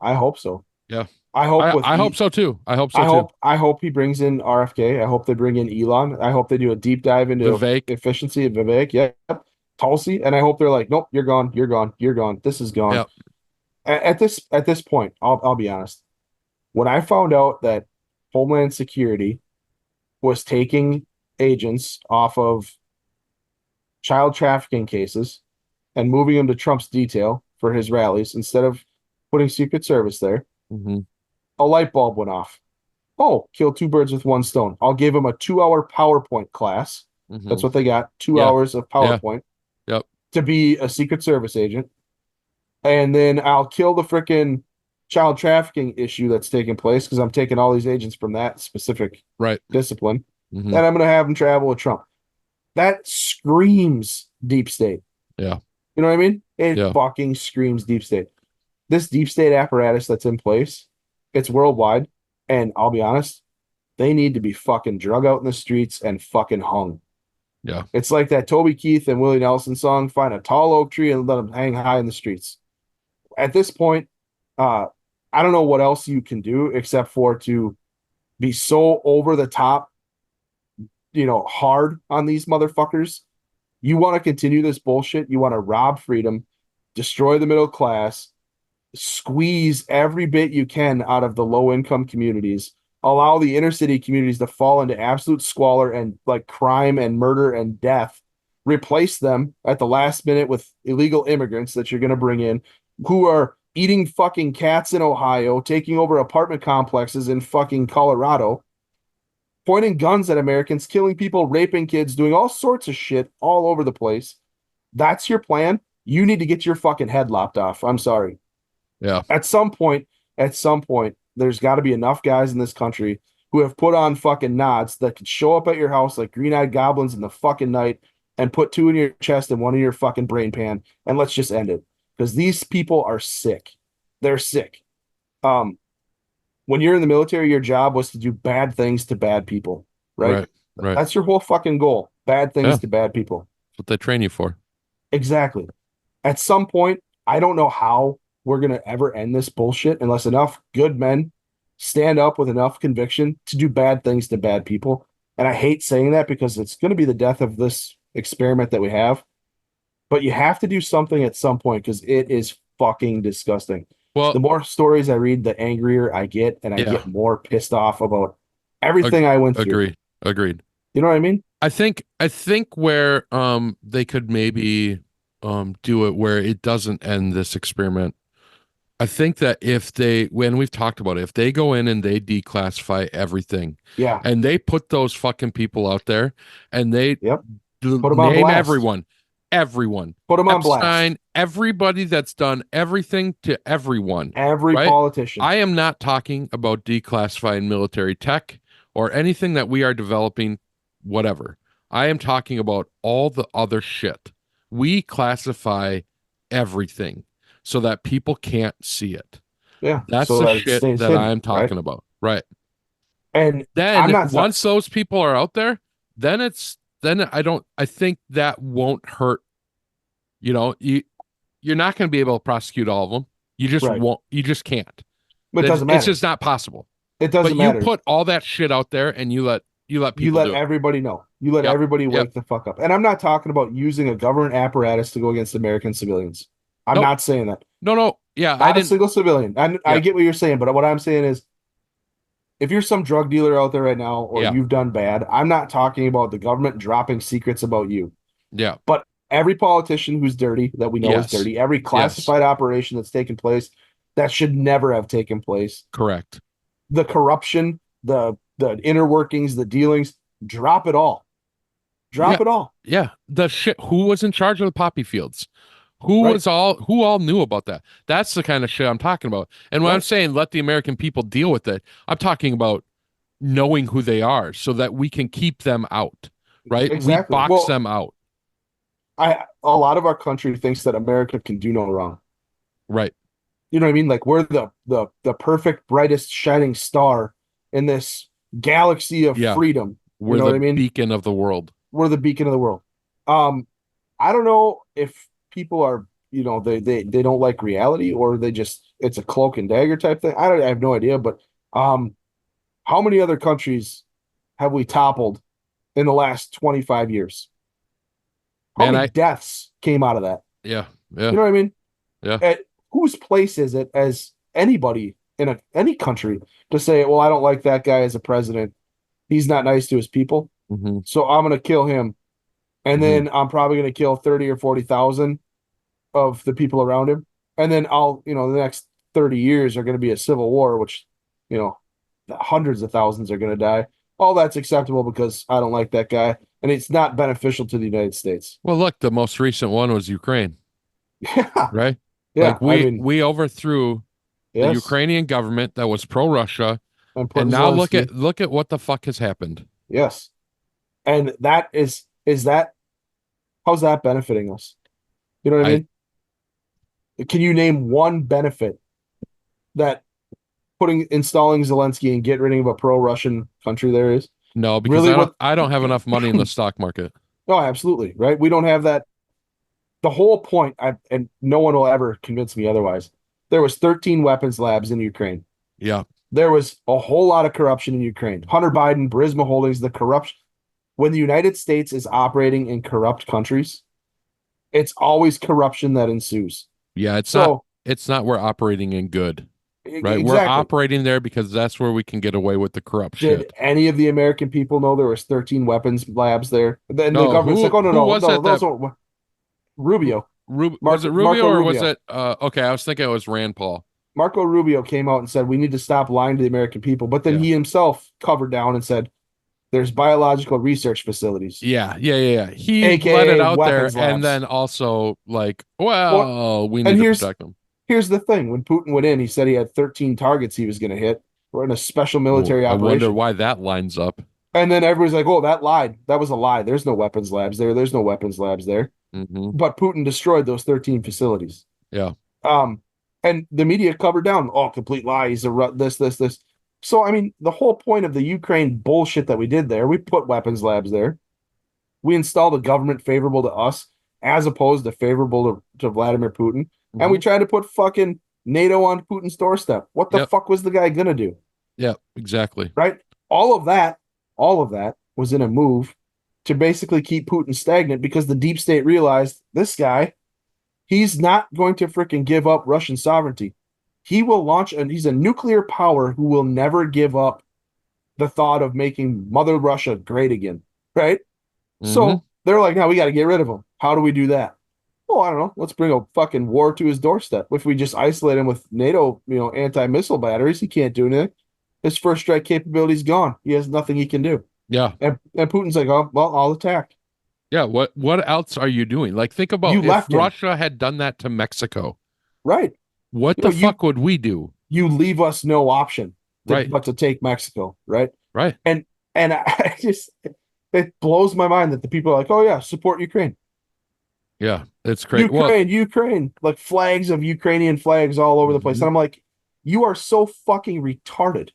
I hope so. Yeah. I hope with I hope so too. I hope so too. I hope he brings in RFK. I hope they bring in Elon. I hope they do a deep dive into Vivek. efficiency of Vivek. Yep. Tulsi. And I hope they're like, nope, you're gone. You're gone. You're gone. This is gone. Yep. At this point, I'll be honest. When I found out that Homeland Security was taking agents off of child trafficking cases and moving them to Trump's detail for his rallies instead of putting Secret Service there, hmm a light bulb went off. Oh, kill two birds with one stone. I'll give them a 2-hour PowerPoint class. hmm That's what they got. 2 Yeah. hours of PowerPoint Yep. to be a Secret Service agent. And then I'll kill the freaking child trafficking issue that's taking place because I'm taking all these agents from that specific Right. discipline. hmm And I'm going to have them travel with Trump. That screams deep state. Yeah. You know what I mean? It Yeah. fucking screams deep state. This deep state apparatus that's in place, it's worldwide. And I'll be honest, they need to be fucking drug out in the streets and fucking hung. Yeah. It's like that Toby Keith and Willie Nelson song, find a tall oak tree and let them hang high in the streets. At this point, I don't know what else you can do except for to be so over the top, hard on these motherfuckers. You want to continue this bullshit. You want to rob freedom, destroy the middle class, squeeze every bit you can out of the low income communities, allow the inner city communities to fall into absolute squalor and like crime and murder and death, replace them at the last minute with illegal immigrants that you're going to bring in who are eating fucking cats in Ohio, taking over apartment complexes in fucking Colorado, pointing guns at Americans, killing people, raping kids, doing all sorts of shit all over the place. That's your plan. You need to get your fucking head lopped off. I'm sorry. Yeah. At some point, there's got to be enough guys in this country who have put on fucking nods that could show up at your house like green-eyed goblins in the fucking night and put two in your chest and one in your fucking brain pan, and let's just end it. Because these people are sick. They're sick. When you're in the military, your job was to do bad things to bad people, right? Right. That's your whole fucking goal. Bad things Yeah. to bad people. That's what they train you for. Exactly. At some point, I don't know how we're going to ever end this bullshit unless enough good men stand up with enough conviction to do bad things to bad people. And I hate saying that because it's going to be the death of this experiment that we have. But you have to do something at some point because it is fucking disgusting. Well, The more stories I read, the angrier I get, and I Yeah. get more pissed off about everything I went through. agreed. You know what I mean? I think where they could maybe do it where it doesn't end this experiment. I think that when we've talked about it, if they go in and they declassify everything Yeah. and they put those fucking people out there and they Yep. Put 'em on name blast. everyone, Put them on blast. Epstein, everybody that's done everything to everyone. Every right? politician. I am not talking about declassifying military tech or anything that we are developing, whatever. I am talking about all the other shit. We classify everything so that people can't see it. Yeah. That's so the that it shit stays that hidden, I'm talking right? about. Right. And Then I'm not once those people are out there, then I think that won't hurt. You're not going to be able to prosecute all of them. You just Right. won't. You just can't. But it doesn't matter. It's just not possible. It doesn't But matter. you put all that shit out there and you let You people let do it. everybody know. You let Yep. everybody Yep. wake the fuck up. And I'm not talking about using a government apparatus to go against American civilians. I'm Nope. not saying that. No. Yeah, I Not a didn't. single civilian. And I Yeah. get what you're saying, but what I'm saying is, if you're some drug dealer out there right now, or Yeah. you've done bad, I'm not talking about the government dropping secrets about you. Yeah. But every politician who's dirty, that we know is Yes. dirty, every classified operation that's taken place that should never have taken place, Correct. the corruption, the inner workings, the dealings, drop it all. Drop Yeah. it all. Yeah. The shit. Who was in charge of the poppy fields? Who Right. who all knew about that? That's the kind of shit I'm talking about. And when I'm Right. saying let the American people deal with it, I'm talking about knowing who they are so that we can keep them out. Right? Exactly. We box Well, them out. a lot of our country thinks that America can do no wrong. Right. You know what I mean? Like we're the perfect, brightest, shining star in this galaxy of Yeah. freedom. We're You know the what I mean? beacon of the world. We're the beacon of the world. I don't know if people are, they don't like reality, or they just, it's a cloak and dagger type thing. I have no idea, but how many other countries have we toppled in the last 25 years? How Man, many deaths came out of that? Yeah. You know what I mean? Yeah. At whose place is it as anybody in any country to say, well, I don't like that guy as a president. He's not nice to his people, Mm-hmm. so I'm going to kill him. And then I'm probably going to kill 30 or 40,000 of the people around him. And then the next 30 years are going to be a civil war, which, hundreds of thousands are going to die. All that's acceptable because I don't like that guy. And it's not beneficial to the United States. Well, look, the most recent one was Ukraine, Yeah. right? Yeah. Like we overthrew the yes. Ukrainian government that was pro-Russia, put and now Zelensky. look at what the fuck has happened. Yes. And that is that, how's that benefiting us? You know what I mean? Can you name one benefit that installing Zelensky and getting rid of a pro-Russian country there is? No, because Really, I don't have enough money in the stock market. No, absolutely, right? We don't have that. The whole point, and no one will ever convince me otherwise, there was 13 weapons labs in Ukraine. Yeah. There was a whole lot of corruption in Ukraine. Hunter Biden, Burisma Holdings, the corruption. When the United States is operating in corrupt countries, it's always corruption that ensues. Yeah, it's not we're operating in good. Right. Exactly. We're operating there because that's where we can get away with the corrupt Did shit. any of the American people know there was 13 weapons labs there? Then No, the government's like, oh no, who no, was no, it those that- aren't Rubio. Was it Rubio Marco or was Rubio. it okay, I was thinking it was Rand Paul. Marco Rubio came out and said we need to stop lying to the American people, but then Yeah. he himself covered down and said there's biological research facilities. Yeah. He AKA let it out there, weapons labs. and then also like, well, we need and to here's- protect them. Here's the thing: when Putin went in, he said he had 13 targets he was going to hit. We're in a special military I operation. wonder why that lines up. And then everybody's like, "Oh, that lied. That was a lie. There's no weapons labs there. There's no weapons labs there." Hmm. But Putin destroyed those 13 facilities. Yeah. And the media covered down, oh, complete lie. He's this. So, I mean, the whole point of the Ukraine bullshit that we did there, we put weapons labs there. We installed a government favorable to us as opposed to favorable to Vladimir Putin. And we tried to put fucking NATO on Putin's doorstep. What the Yep. fuck was the guy going to do? Yeah, exactly. Right? All of that was in a move to basically keep Putin stagnant because the deep state realized this guy, he's not going to freaking give up Russian sovereignty. He will launch, and he's a nuclear power who will never give up the thought of making Mother Russia great again. Right? So they're like, now we got to get rid of him. How do we do that? Well, I don't know. Let's bring a fucking war to his doorstep. If we just isolate him with NATO, anti-missile batteries, he can't do anything. His first strike capability's gone. He has nothing he can do. Yeah. And Putin's like, oh, well, I'll attack. Yeah. What else are you doing? Like, think about You if left him. Russia had done that to Mexico. Right. What the fuck would we do? You leave us no option Right. but to take Mexico. Right. Right. And I just, it blows my mind that the people are like, oh, yeah, support Ukraine. Yeah. It's crazy. Ukraine, like flags of Ukrainian flags all over the place. And I'm like, you are so fucking retarded.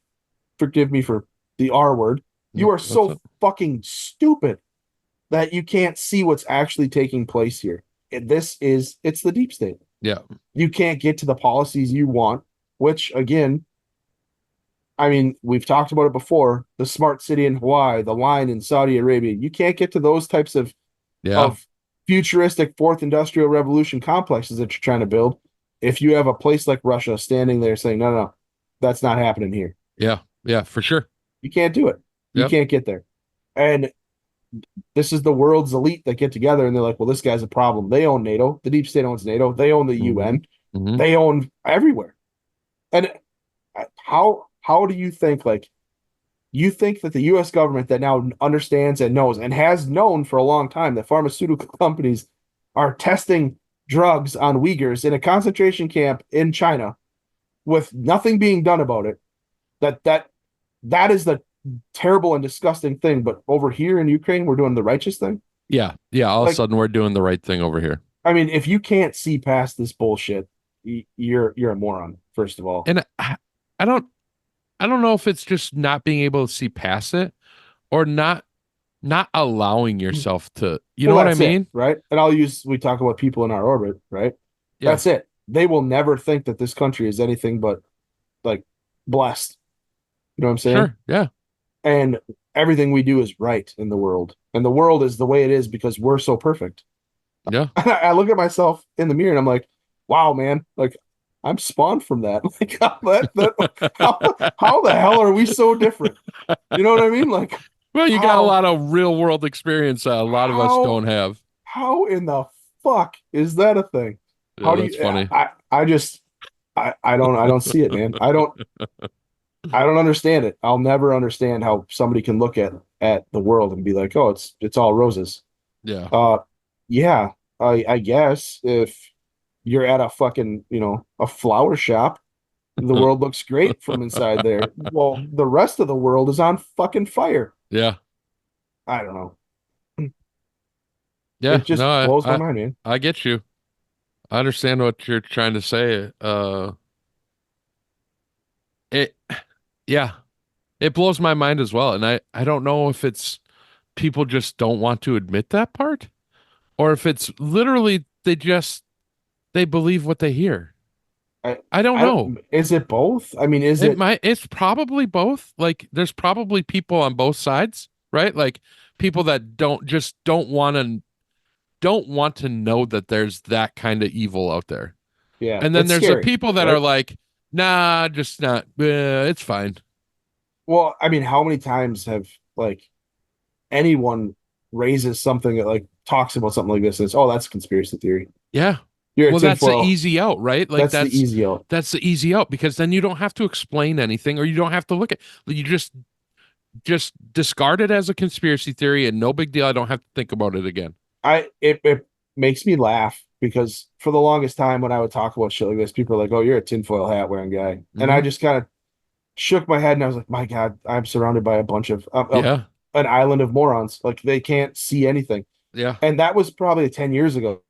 Forgive me for the R word. You are so fucking stupid that you can't see what's actually taking place here. It's the deep state. Yeah. You can't get to the policies you want, which again, I mean, we've talked about it before. The smart city in Hawaii, the line in Saudi Arabia. You can't get to those types of futuristic fourth industrial revolution complexes that you're trying to build, if you have a place like Russia standing there saying, no, no, no, that's not happening here. Yeah. Yeah, for sure. You can't do it. You Yep. can't get there. And this is the world's elite that get together and they're like, well, this guy's a problem. They own NATO. The deep state owns NATO. They own the Mhm. UN. Mhm. They own everywhere. And how do you think, like, you think that the US government that now understands and knows and has known for a long time that pharmaceutical companies are testing drugs on Uyghurs in a concentration camp in China with nothing being done about it, that is the terrible and disgusting thing. But over here in Ukraine, we're doing the righteous thing. Yeah. Yeah. All of a Like- sudden we're doing the right thing over here. I mean, if you can't see past this bullshit, you're a moron, first of all. And I don't know if it's just not being able to see past it or not allowing yourself to, you know Well, what I that's it, mean? right? And we talk about people in our orbit, right? Yeah. That's it. They will never think that this country is anything but like blessed. You know what I'm saying? Sure. Yeah. And everything we do is right in the world. And the world is the way it is because we're so perfect. Yeah. I look at myself in the mirror and I'm like, wow, man, like I'm spawned from that. Like how the hell are we so different? You know what I mean? Like, Well, you got a How- lot of real world experience a lot of us How- don't have. how in the fuck is that a thing? Yeah, How do that's you funny. I don't see it, man. I don't understand it. I'll never understand how somebody can look at the world and be like, oh, it's all roses. Yeah. Yeah, I guess if you're at a fucking, a flower shop, the world looks great from inside there. Well, the rest of the world is on fucking fire. Yeah. I don't know. Yeah. It just No, blows my mind, man. I get you. I understand what you're trying to say. It, yeah, it blows my mind as well. And I don't know if it's people just don't want to admit that part or if it's literally they believe what they hear. I don't know. Is it both? I mean, It's probably both. Like there's probably people on both sides, right? Like people that don't want to know that there's that kind of evil out there. yeah. And then it's there's scary, the people that right? are like, nah, just not, it's fine. Well, I mean, how many times have like anyone raises something that like talks about something like this and it's, oh, that's a conspiracy theory. Yeah. You're a Well, that's the tinfoil. easy out, right? Like That's the easy out. that's the easy out because then you don't have to explain anything or you don't have to look at you just discard it as a conspiracy theory and no big deal. I don't have to think about it again. It makes me laugh because for the longest time when I would talk about shit like this, people are like, oh, you're a tinfoil hat wearing guy. And I just kind of shook my head and I was like, my God, I'm surrounded by a bunch of Yeah. an island of morons. Like they can't see anything. Yeah. And that was probably 10 years ago.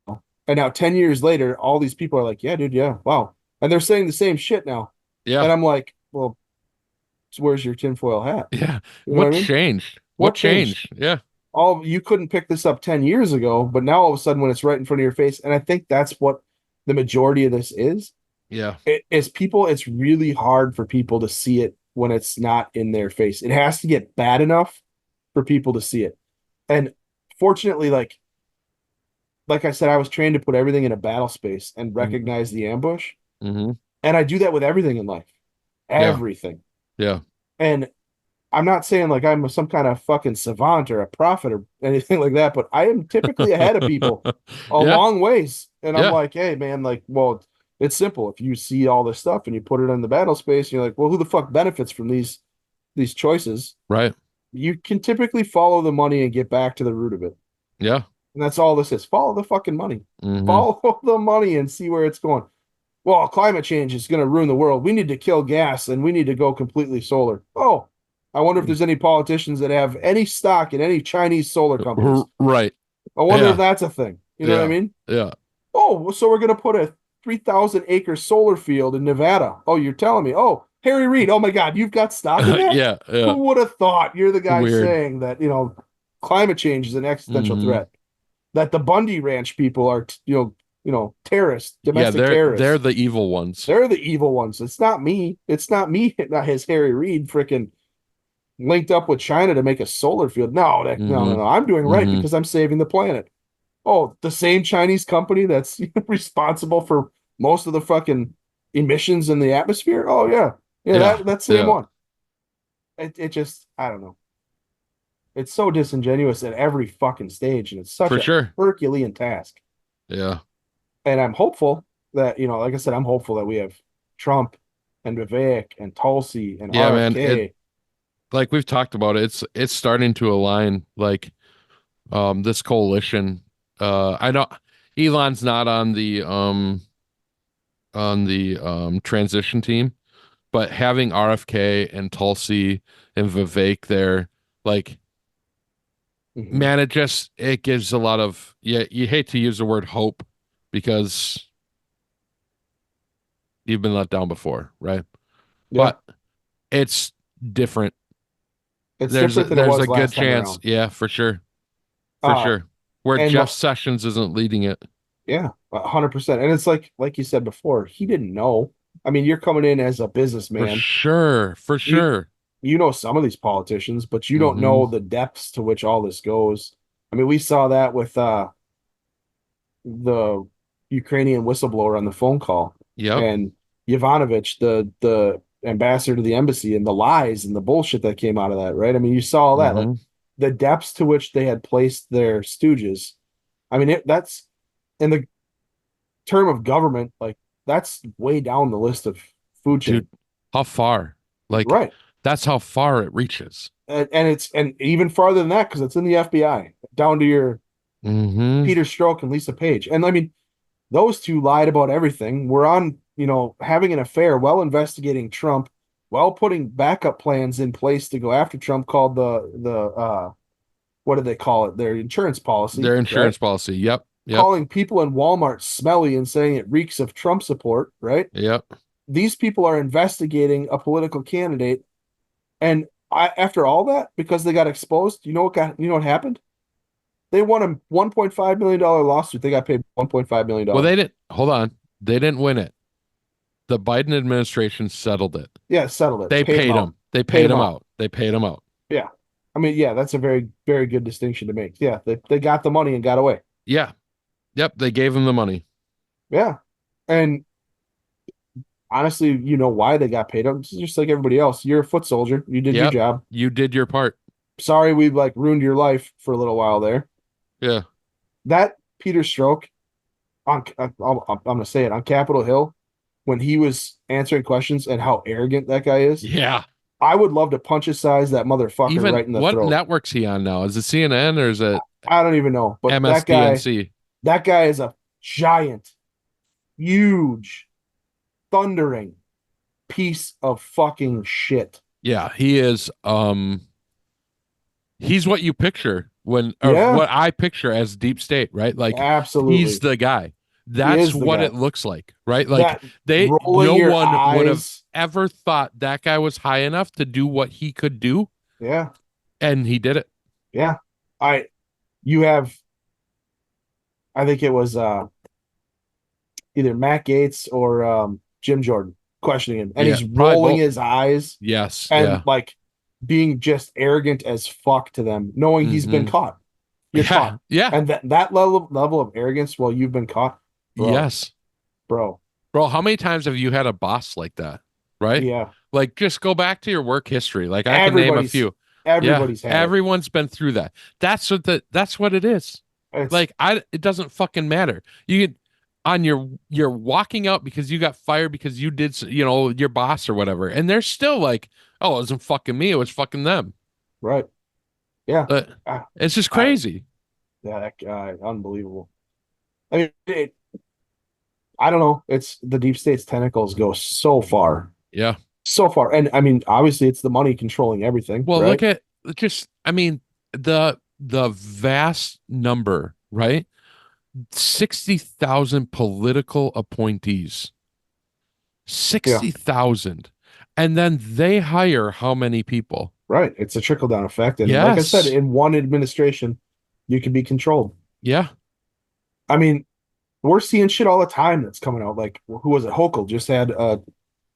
And now 10 years later, all these people are like, yeah, dude, yeah, wow. And they're saying the same shit now. Yeah. And I'm like, well, so where's your tinfoil hat? Yeah. You know What I mean? changed? What What changed? Yeah. You couldn't pick this up 10 years ago, but now all of a sudden when it's right in front of your face, and I think that's what the majority of this is. Yeah. It's really hard for people to see it when it's not in their face. It has to get bad enough for people to see it. And fortunately, like I said, I was trained to put everything in a battle space and recognize the ambush. Mm-hmm. And I do that with everything in life. Everything. Yeah. And I'm not saying like I'm some kind of fucking savant or a prophet or anything like that, but I am typically ahead of people a Yeah. long ways. And Yeah. I'm like, hey, man, like, well, it's simple. If you see all this stuff and you put it in the battle space, you're like, well, who the fuck benefits from these choices? Right. You can typically follow the money and get back to the root of it. Yeah. And that's all this is. Follow the fucking money. Mhm. Follow the money and see where it's going. Well, climate change is going to ruin the world. We need to kill gas and we need to go completely solar. Oh, I wonder if there's any politicians that have any stock in any Chinese solar companies. Right. I wonder Yeah. if that's a thing. You know what I mean? Yeah. Oh, so we're going to put a 3,000 acre solar field in Nevada. Oh, you're telling me. Oh, Harry Reid. Oh my God, you've got stock in that? Yeah. Who Yeah. would have thought? You're the guy Weird. saying that, climate change is an existential Mhm. threat. That the Bundy Ranch people are, terrorists, Yeah. domestic terrorists. They're the evil ones. They're the evil ones. It's not me. It's not me. Not his Harry Reid freaking linked up with China to make a solar field. No, no. I'm doing right Mhm. because I'm saving the planet. Oh, the same Chinese company that's responsible for most of the fucking emissions in the atmosphere. Oh yeah, yeah, Yeah, that same yeah, one. It just I don't know. It's so disingenuous at every fucking stage, and it's such for a sure. Herculean task. Yeah, And I'm hopeful that, like I said, I'm hopeful that we have Trump and Vivek and Tulsi and yeah, man. RFK. Like we've talked about it, it's starting to align. Like this coalition. I know Elon's not on the transition team, but having RFK and Tulsi and Vivek there, like Mhm. man, it gives a lot of yeah, you hate to use the word hope because you've been let down before, right? Yeah, But it's different. it's different than it There's was a good last time chance, around. yeah, for sure. For Uh, sure. Where and Jeff Sessions isn't leading it. yeah, 100%. And it's like you said before, he didn't know. I mean, you're coming in as a For businessman. sure. For You sure. you know some of these politicians, but you don't Hmm. know the depths to which all this goes. I mean, we saw that with the Ukrainian whistleblower on the phone call Yep. and Yovanovitch, the ambassador to the embassy, and the lies and the bullshit that came out of that, right? I mean, you saw all that, like Hmm. the depths to which they had placed their stooges. I mean, that's in the term of government, like that's way down the list of food chain, Dude, how far? Like, right? that's how far it reaches. And it's and even farther than that because it's in the FBI, down to your Hmm. Peter Strzok and Lisa Page. And I mean, those two lied about everything. We're on, having an affair, well investigating Trump, well putting backup plans in place to go after Trump called the what do they call it? Their insurance policy, Their right? insurance policy. Yep. Yep. Calling people in Walmart smelly and saying it reeks of Trump support, right? Yep. These people are investigating a political candidate, and after all that, because they got exposed, you know what happened? They won a $1.5 million lawsuit. They got paid $1.5 Well, million. hold on. They didn't win it. The Biden administration settled it. Yeah, settled it. They Paid them paid out. him. They Paid paid them him out. out. They paid him out. Yeah. I mean, yeah, that's a very, very good distinction to make. Yeah, they got the money and got away. Yeah. Yep. They gave him the money. Yeah. And honestly, you know why they got paid. It's just like everybody else. You're a foot soldier. You did your Yep. job. You did your part. Sorry we like ruined your life for a little while there. Yeah. That Peter Stroke I'm gonna say it on Capitol Hill when he was answering questions and how arrogant that guy is. Yeah. I would love to punch his size that motherfucker Even right in the what throat. network's he on now? Is it CNN or is it I don't even know, but MSDNC? that guy is a giant, huge, thundering piece of fucking shit. Yeah, he is. He's what you picture or Yeah, what I picture as deep state, right? Like he's absolutely. the guy. He That's is the what guy. it looks like, right? Like That rolling no your one would have eyes. ever thought that guy was high enough to do what he could do, Yeah, and he did it. yeah. You have, I think it was either Matt Gates or Jim Jordan questioning him, and Yeah, he's probably rolling both. his eyes Yes, and yeah. like being just arrogant as fuck to them, knowing he's been Hmm. caught. You're Yeah, caught, yeah. and that level of arrogance while you've been caught, bro, Yes. bro. Bro, how many times have you had a boss like that? Right? Yeah, Like just go back to your work history. Like I can name a everybody's few. Yeah, everybody's had it. everyone's been through that. That's what it is. It's Like it doesn't fucking matter. You get on you're walking out because you got fired because you did your boss or whatever. And they're still like, "Oh, it wasn't fucking me, it was fucking them." right. Yeah, But I, it's just I crazy. yeah, that guy, unbelievable. I mean, I don't know. It's the deep state's tentacles go so far, Yeah. so far, and I mean, obviously, it's the money controlling everything, Well, right? look at just I mean, the vast number, right? 60,000 political appointees. Yeah, 60,000. And then they hire how many people? right. It's a trickle down effect, and like I said, Yes. in one administration, you can be controlled. Yeah. I mean, we're seeing shit all the time that's coming out. Like, who was it? Hochul just had a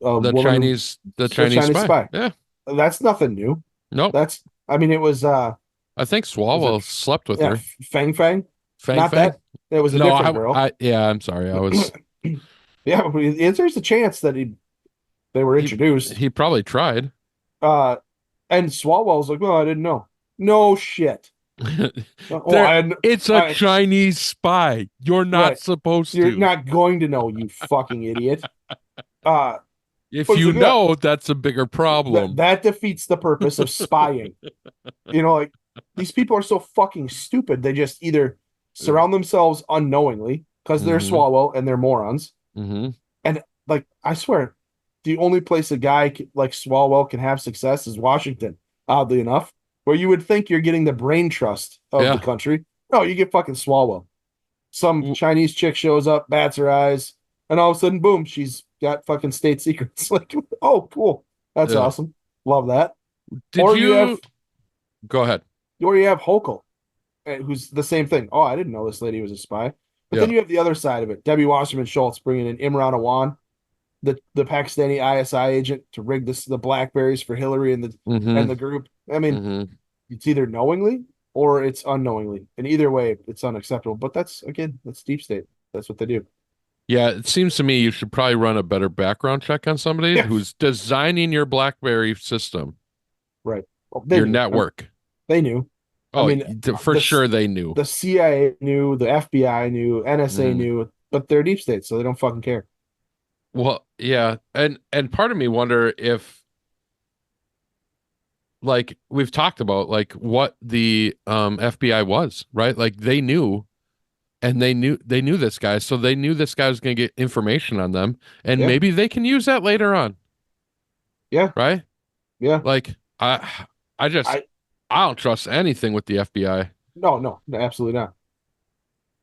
The woman, Chinese Chinese spy. spy. Yeah. That's nothing new. Nope. That's, I mean, it was I think was it Swalwell slept with yeah, her. Fang Fang. Fang Not Fang? that. It was a No, different girl. yeah, I'm sorry. I was Yeah, but there's a chance that they were introduced. he probably tried. Uh, and Swalwell's like, well, I didn't know. No shit. Oh, It's a I Chinese spy. You're not right. supposed You're to. not going to know, you fucking idiot. Uh, If but he's you like, yeah, know, that's a bigger problem. that defeats the purpose of spying. Like these people are so fucking stupid. They just either surround themselves unknowingly because they're Mhm. Swalwell and they're morons. Hmm. And like, I swear, the only place a guy like Swalwell can have success is Washington, oddly enough, where you would think you're getting the brain trust of the Yeah. country. No, you get fucking Swalwell. Some Chinese chick shows up, bats her eyes, and all of a sudden, boom, she's got fucking state secrets. Like, oh, cool. That's Yeah. awesome. Love that. Did Or you you have go ahead? or you have Hochul, who's the same thing. Oh, I didn't know this lady was a spy. But then Yeah. you have the other side of it. Debbie Wasserman Schultz bringing in Imran Awan, the Pakistani ISI agent, to rig the Blackberries for Hillary and Hmm. the group. I mean, Hmm. it's either knowingly or it's unknowingly, and either way, it's unacceptable. But that's deep state. That's what they do. Yeah, it seems to me you should probably run a better background check on somebody Yeah. who's designing your BlackBerry system, Right. Well, they your knew. network. They knew. Oh, I mean, for sure they knew. The CIA knew, the FBI knew, NSA Mhm. knew, but they're deep state, so they don't fucking care. Well, yeah, and part of me wonder if, like we've talked about, like what the FBI was, right? Like they knew, and they knew this guy, so they knew this guy was going to get information on them, and Yeah. maybe they can use that later on. Yeah. Right? Yeah. Like I just I- I don't trust anything with the FBI. No, absolutely not.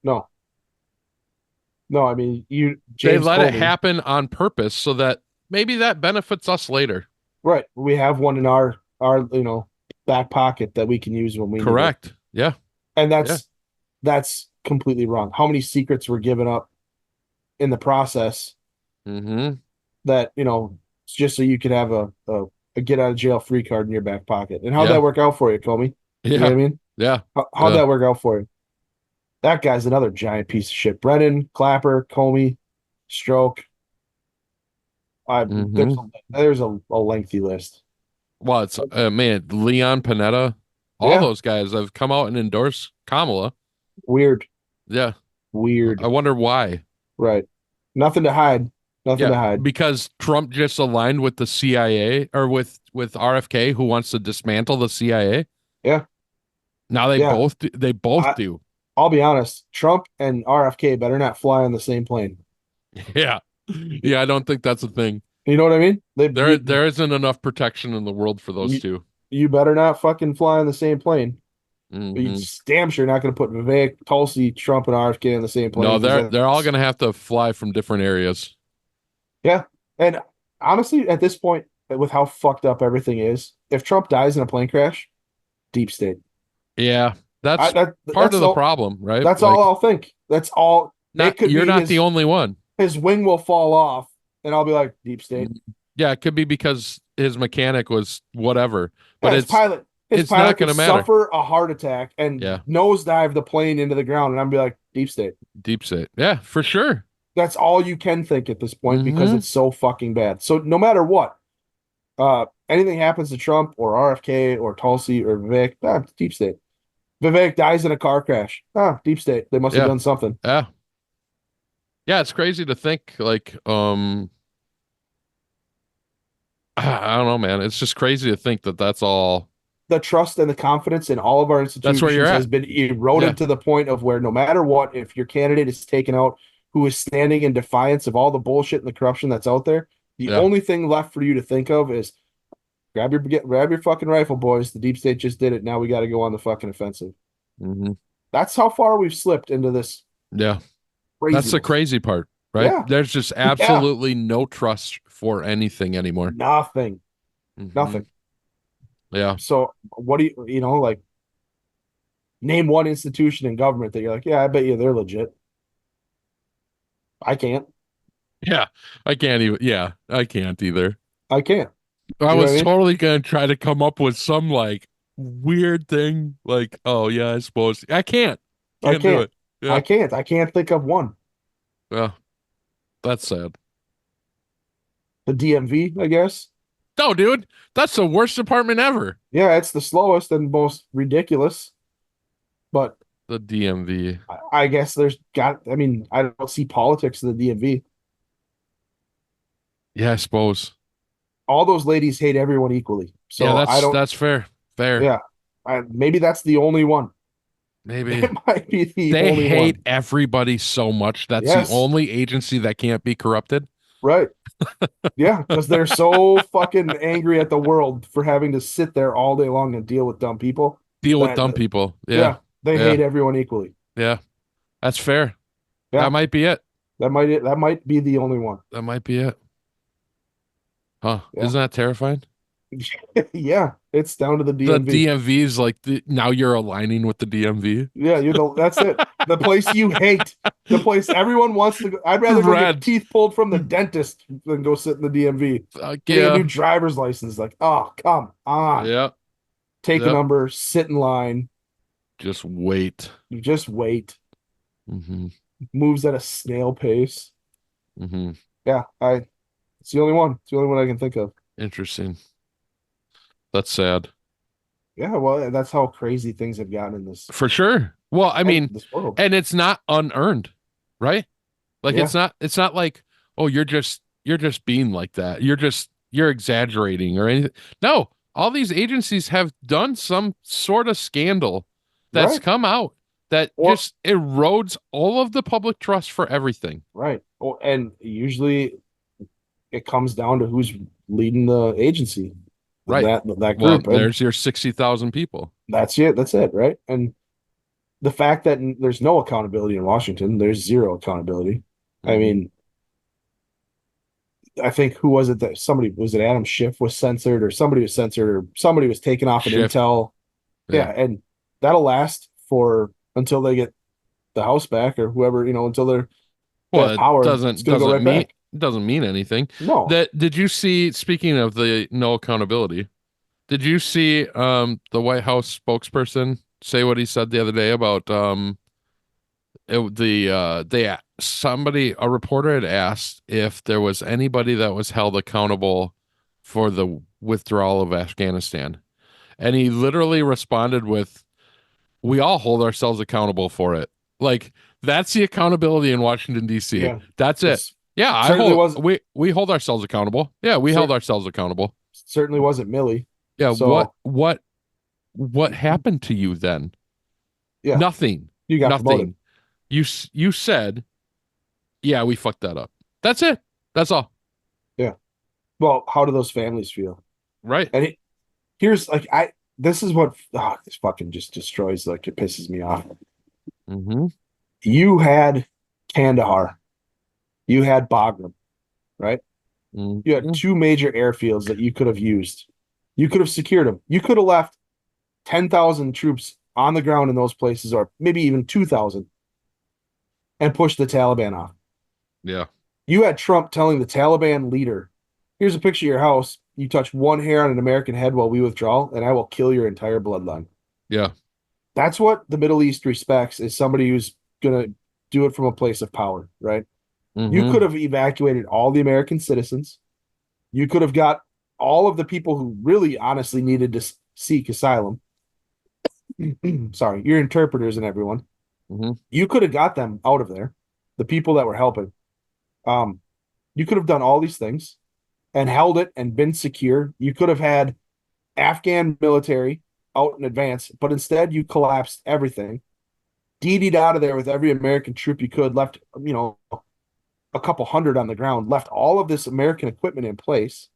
No. No, I mean, They James let it Comey, happen on purpose so that maybe that benefits us later. right? We have one in our back pocket that we can use when we need it. Correct. Yeah. And that's completely wrong. How many secrets were given up in the process Mm-hmm. that, just so you could have a get out of jail free card in your back pocket? And how'd Yeah. that work out for you, Comey? You know what I Yeah. mean? Yeah. How'd Yeah. that work out for you? That guy's another giant piece of shit. Brennan, Clapper, Comey, Stroke. Mhm. There's a lengthy list. Well, it's man, Leon Panetta, all Yeah. those guys have come out and endorsed Kamala. Weird. Yeah. Weird. I wonder why. Right. Nothing to hide. Nothing to hide. Because Trump just aligned with the CIA or with RFK, who wants to dismantle the CIA. Yeah. Now they Yeah. both do. I'll be honest. Trump and RFK better not fly on the same plane. Yeah. Yeah, I don't think that's a thing. You know what I mean? There isn't enough protection in the world for those two. You better not fucking fly on the same plane. Mhm. You damn sure not going to put Vivek, Tulsi, Trump, and RFK on the same plane. No, they're all going to have to fly from different areas. Yeah. And honestly, at this point, with how fucked up everything is, if Trump dies in a plane crash, deep state. Yeah, that's That's part of the all, problem, right? That's Like, all I'll think. That's all. you're not the only one. His wing will fall off, and I'll be like, deep state. Yeah, it could be because his mechanic was whatever, but Yeah, it's his not pilot gonna could matter. suffer a heart attack and Yeah. nosedive the plane into the ground, and I'll be like, deep state. deep state. Yeah, for sure. That's all you can think at this point because Mhm. it's so fucking bad. So no matter what, anything happens to Trump or RFK or Tulsi or Vivek, deep state. Vivek dies in a car crash. Deep state. They must have Yeah. done something. Yeah. Yeah, it's crazy to think like I don't know, man. It's just crazy to think that that's all. The trust and the confidence in all of our institutions That's where you're has at. been eroded Yeah. to the point of where no matter what, if your candidate is taken out who is standing in defiance of all the bullshit and the corruption that's out there, the Yeah. only thing left for you to think of is grab your fucking rifle, boys. The deep state just did it. Now we got to go on the fucking offensive. Mhm. That's how far we've slipped into this Yeah. craziness. That's the crazy part, right? Yeah. There's just absolutely no trust for anything anymore. Nothing. Mhm. Nothing. Yeah. So what do you like, name one institution in government that you're like, yeah, I bet you they're legit. I can't. Yeah. I can't even. Yeah. I can't either. I can't. I know what was I mean? totally going to try to come up with some like weird thing. Like, oh, yeah, I suppose. I can't. I Can't do can't. it. Yeah. I can't think of one. Yeah. That's sad. The DMV, I guess. No, dude, that's the worst department ever. Yeah, it's the slowest and most ridiculous. But The DMV. I guess I mean, I don't see politics in the DMV. Yeah, I suppose. All those ladies hate everyone equally. So Yeah, I don't, that's fair. Fair. yeah, maybe that's the only one. Maybe. It might be the They only hate one. everybody so much. That's Yes. the only agency that can't be corrupted. Right. Yeah, because they're so fucking angry at the world for having to sit there all day long and deal with dumb people. Deal with That- dumb that- people. Yeah, Yeah. they Yeah. hate everyone equally. Yeah. That's fair. Yeah. That might be it. That might be the only one. That might be it. Huh. Yeah. Isn't that terrifying? Yeah, it's down to the The DMV. DMV is like now you're aligning with the DMV. Yeah, that's it. The place you hate. The place everyone wants to go. I'd rather go Red. get teeth pulled from the dentist than go sit in the DMV. Getting a Yeah. new driver's license. Like, oh, come on. Yeah. Take a Yep. number, sit in line, Just wait. you just wait. Hmm. Moves at a snail pace. Hmm. Yeah, it's the only one. It's the only one I can think of. Interesting. That's sad. Yeah, well, that's how crazy things have gotten in this For sure. Well, I mean, this world. and it's not unearned, right? Like Yeah. it's not like, oh, you're just being like that. You're exaggerating or anything. No, all these agencies have done some sort of scandal that's Right. come out that Or- just erodes all of the public trust for everything. Right. Oh, and usually it comes down to who's leading the agency. Right. That Well, group. And there's your 60,000 people. that's it. That's it. Right. And the fact that there's no accountability in Washington, there's zero accountability. I mean, I think who was it that was it Adam Schiff was censored or somebody was censored or somebody was taken off an Schiff. Intel. Yeah. Yeah. And that'll last until they get the House back or whoever, until they're Well, power, it it's gonna go right mean back. doesn't mean anything. no. Did you see, speaking of the no accountability, did you see the White House spokesperson say what he said the other day about a reporter had asked if there was anybody that was held accountable for the withdrawal of Afghanistan. And he literally responded with, "We all hold ourselves accountable for it." Like that's the accountability in Washington D.C. Yeah. That's it. It's- Yeah, Certainly we hold ourselves accountable. Yeah, we held ourselves accountable. certainly wasn't Millie. Yeah, So- what happened to you then? Yeah. Nothing. You got Nothing. promoted. You said, "Yeah, we fucked that up." That's it. That's all. Well, how do those families feel? Right? And here's like this is what this fucking just destroys, like it pisses me off. Mm-hmm. You had Kandahar, you had Bagram, right? You had two major airfields that you could have used. You could have secured them. You could have left 10,000 troops on the ground in those places, or maybe even 2,000, and pushed the Taliban off. Yeah. You had Trump telling the Taliban leader, "Here's a picture of your house. You touch one hair on an American head while we withdraw, and I will kill your entire bloodline." Yeah. That's what the Middle East respects, is somebody who's going to do it from a place of power, right? You Mhm. could have evacuated all the American citizens. You could have got all of the people who really honestly needed to seek asylum. Sorry, your interpreters and everyone. Mhm. You could have got them out of there, the people that were helping. You could have done all these things and held it and been secure. You could have had Afghan military out in advance, but instead you collapsed everything, DD'd out of there with every American troop you could, left, a couple hundred on the ground, left all of this American equipment in place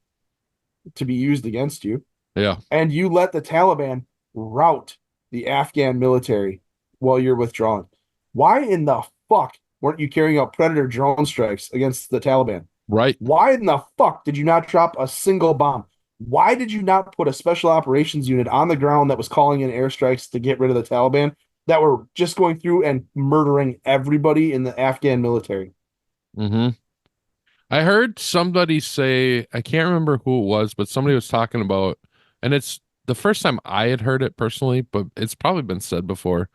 to be used against you. Yeah. And you let the Taliban rout the Afghan military while you're withdrawing. Why in the fuck weren't you carrying out Predator drone strikes against the Taliban? Right. Why in the fuck did you not drop a single bomb? Why did you not put a special operations unit on the ground that was calling in airstrikes to get rid of the Taliban, that were just going through and murdering everybody in the Afghan military? Mm-hmm. I heard somebody say, I can't remember who it was, but somebody was talking about, and it's the first time I had heard it personally, but it's probably been said before,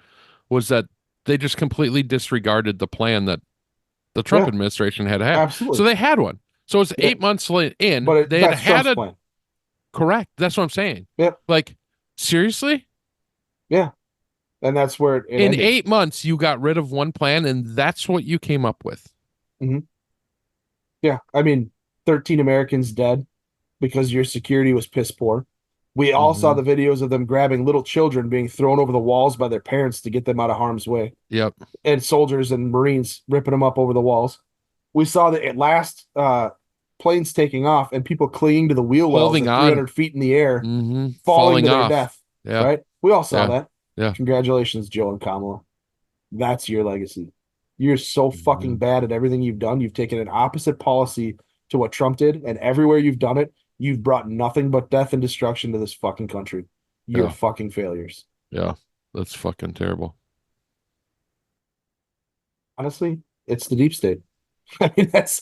was that they just completely disregarded the plan that the Trump Yeah. administration had had. Absolutely. So they had one. So it's Yeah. 8 months in. But They had that's had Trump's a plan. correct. That's what I'm saying. Yep. Like seriously, And that's where it in ended. 8 months you got rid of one plan, and that's what you came up with. Yeah. I mean, 13 Americans dead because your security was piss poor. We all saw the videos of them grabbing little children being thrown over the walls by their parents to get them out of harm's way, Yep. and soldiers and Marines ripping them up over the walls. We saw the last planes taking off and people clinging to the wheel wells Holding at on. 300 feet in the air, Mm-hmm. falling to their off. death. Yeah. Right? We all saw Yeah. that. Yeah. Congratulations, Joe and Kamala. That's your legacy. You're so fucking bad at everything you've done. You've taken an opposite policy to what Trump did, and everywhere you've done it, you've brought nothing but death and destruction to this fucking country. You're Yeah. fucking failures. Yeah. That's fucking terrible. Honestly, it's the deep state. I mean, that's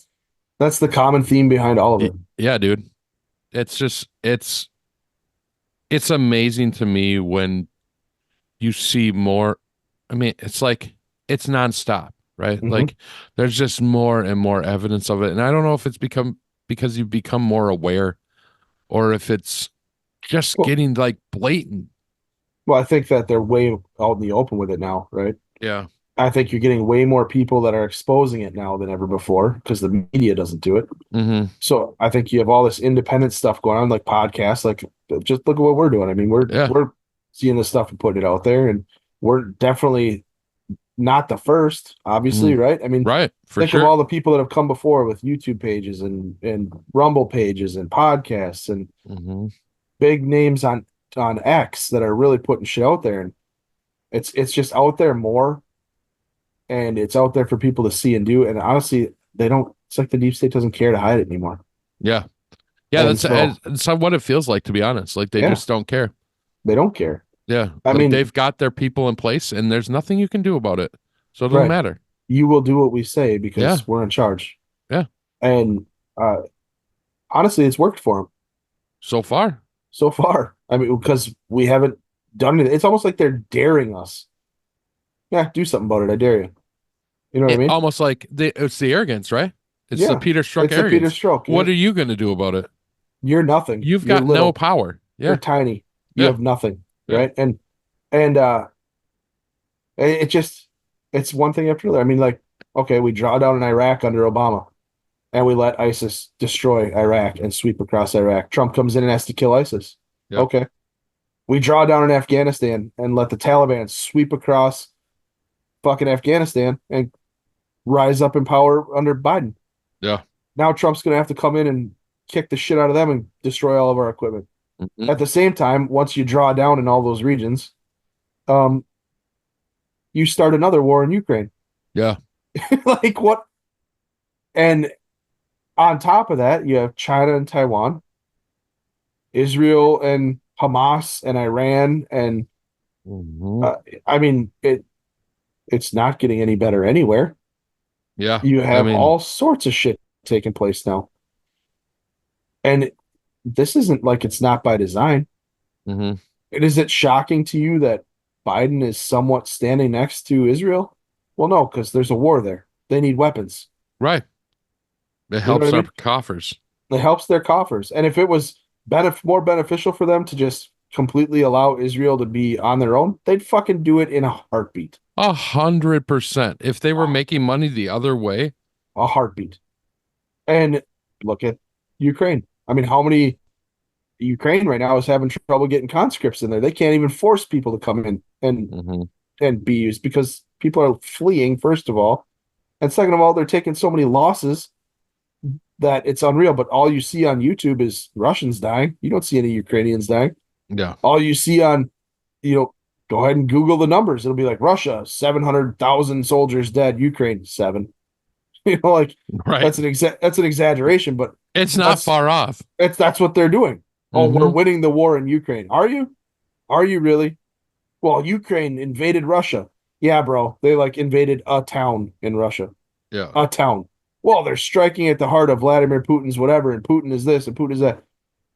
the common theme behind all of it. Yeah, dude. It's just it's amazing to me when you see more. I mean, it's like it's nonstop, right? Mhm. Like there's just more and more evidence of it. And I don't know if it's because you've become more aware or if it's just Well- getting like blatant. Well, I think that they're way out in the open with it now, right? Yeah. I think you're getting way more people that are exposing it now than ever before because the media doesn't do it. Mm-hmm. So I think you have all this independent stuff going on, like podcasts. Like, just look at what we're doing. I mean, we're seeing this stuff and putting it out there, and we're definitely not the first, obviously, right? I mean, Right. For think sure. of all the people that have come before with YouTube pages and Rumble pages and podcasts and Mm-hmm. big names on X that are really putting shit out there, and it's just out there more, and it's out there for people to see and do. And honestly, they don't. It's like the deep state doesn't care to hide it anymore. Yeah. Yeah. And That's what it feels like, to be honest. Like they Yeah. just don't care. They don't care. Yeah. I Like, mean- they've got their people in place and there's nothing you can do about it. So it doesn't Right. matter. You will do what we say because Yeah. we're in charge. Yeah. And honestly, it's worked for them So far. so far. I mean, because we haven't done anything. It's almost like they're daring us. Yeah, do something about it. I dare you. You know what I mean? Almost like it's the arrogance, right? It's Yeah. the Peter Strzok It's a arrogance. Peter Stroke. What are you going to do about it? You're nothing. You've You're got little. no power. You're Yeah. tiny. You Yeah. have nothing. Yeah. Right. And it's one thing after another. I mean, like, okay, we draw down in Iraq under Obama and we let ISIS destroy Iraq and sweep across Iraq. Trump comes in and has to kill ISIS. Yep. Okay. We draw down in Afghanistan and let the Taliban sweep across fucking Afghanistan and rise up in power under Biden. Yeah. Now Trump's going to have to come in and kick the shit out of them and destroy all of our equipment. Mhm. At the same time, once you draw down in all those regions, you start another war in Ukraine. Yeah. Like what? And on top of that, you have China and Taiwan, Israel and Hamas and Iran, and Mhm. I mean it's not getting any better anywhere. Yeah. You have I mean, all sorts of shit taking place now. And this isn't like it's not by design. mhm. Is it shocking to you that Biden is somewhat standing next to Israel? Well, no, because there's a war there. They need weapons. Right. It know helps what I our mean? coffers. It helps their coffers. And if it was more beneficial for them to just completely allow Israel to be on their own, they'd fucking do it in a heartbeat. 100%. If they were making money the other way, A heartbeat. And look at Ukraine. I mean, how many Ukraine right now is having trouble getting conscripts in there. They can't even force people to come in mhm. and be used because people are fleeing, first of all. And second of all, they're taking so many losses that it's unreal. But all you see on YouTube is Russians dying. You don't see any Ukrainians dying. Yeah. All you see on, go ahead and Google the numbers. It'll be like Russia, 700,000 soldiers dead, Ukraine, 7. Like Right. that's an exaggeration, but It's not that's- far off. that's what they're doing. Oh, we're Mhm. winning the war in Ukraine. Are you? Are you really? Well, Ukraine invaded Russia. Yeah, bro. They invaded a town in Russia. Yeah. A town. Well, they're striking at the heart of Vladimir Putin's whatever, and Putin is this and Putin is that.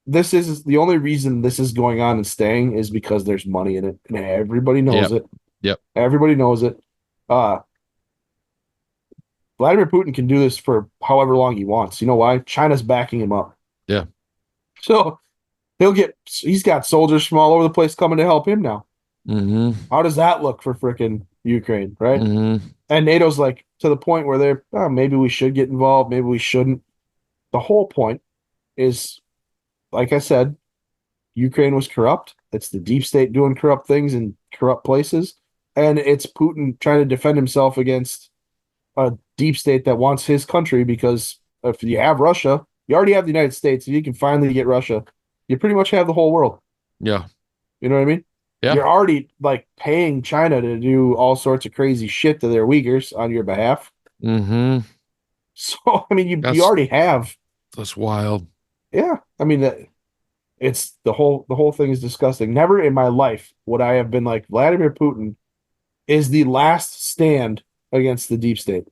This is the only reason this is going on and staying is because there's money in it, and everybody knows it. Yep. Everybody knows it. Uh, Vladimir Putin can do this for however long he wants. You know why? China's backing him up. Yeah. So he's got soldiers from all over the place coming to help him now. Mm-hmm. How does that look for frickin' Ukraine, right? Mm-hmm. And NATO's like to the point where they're, oh, maybe we should get involved, maybe we shouldn't. The whole point is, like I said, Ukraine was corrupt. It's the deep state doing corrupt things in corrupt places. And it's Putin trying to defend himself against a deep state that wants his country, because if you have Russia, you already have the United States. If you can finally get Russia, you pretty much have the whole world. Yeah. You know what I mean? Yeah. You're already like paying China to do all sorts of crazy shit to their Uyghurs on your behalf. Mm-hmm. So, I mean, That's- you already have. That's wild. Yeah. I mean, it's the whole thing is disgusting. Never in my life would I have been like, Vladimir Putin is the last stand against the deep state.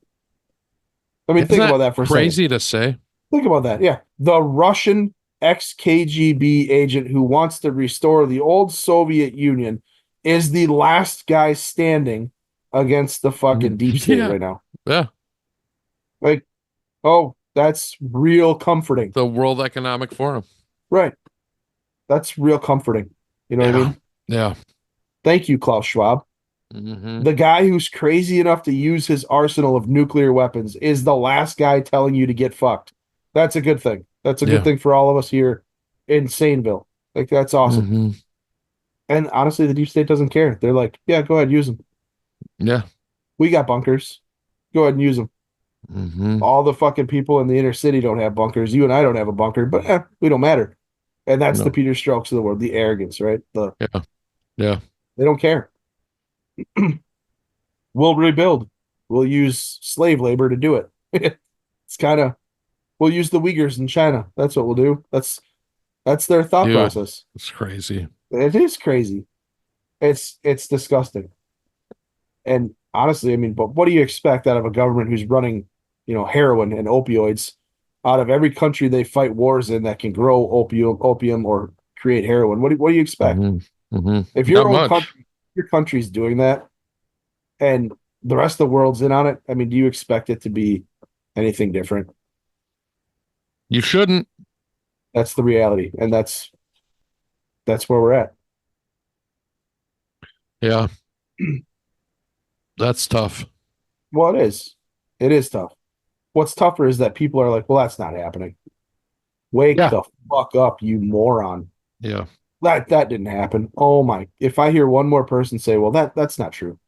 I mean, Isn't think that about that for a second. crazy to say. Think about that. Yeah. The Russian ex-KGB agent who wants to restore the old Soviet Union is the last guy standing against the fucking deep state Yeah. right now. Yeah. Like, oh, that's real comforting. The World Economic Forum. Right. That's real comforting. You know what I mean? Yeah. Thank you, Klaus Schwab. Mm-hmm. The guy who's crazy enough to use his arsenal of nuclear weapons is the last guy telling you to get fucked. That's a good thing. That's a good thing for all of us here in Saneville. Like, that's awesome. Mm-hmm. And honestly, the deep state doesn't care. They're like, yeah, go ahead, use them. Yeah. We got bunkers. Go ahead and use them. Mm-hmm. All the fucking people in the inner city don't have bunkers. You and I don't have a bunker, but we don't matter. And that's No. the Peter Strokes of the world, the arrogance, right? Yeah. They don't care. We'll rebuild. We'll use slave labor to do it. It's kind of, we'll use the Uyghurs in China. That's what we'll do. That's their thought Dude. process. It's crazy. It is crazy. It's disgusting. And honestly, I mean, but what do you expect out of a government who's running, heroin and opioids out of every country they fight wars in that can grow opium or create heroin? What do you expect? Mm-hmm. Mm-hmm. If your Not own much. country, your country's doing that, and the rest of the world's in on it, I mean, do you expect it to be anything different? You shouldn't. That's the reality, and that's where we're at. Yeah. That's tough. Well, it is. It is tough. What's tougher is that people are like, well, that's not happening. Wake Yeah. the fuck up, you moron. Yeah. That didn't happen. Oh my. If I hear one more person say, well, that's not true,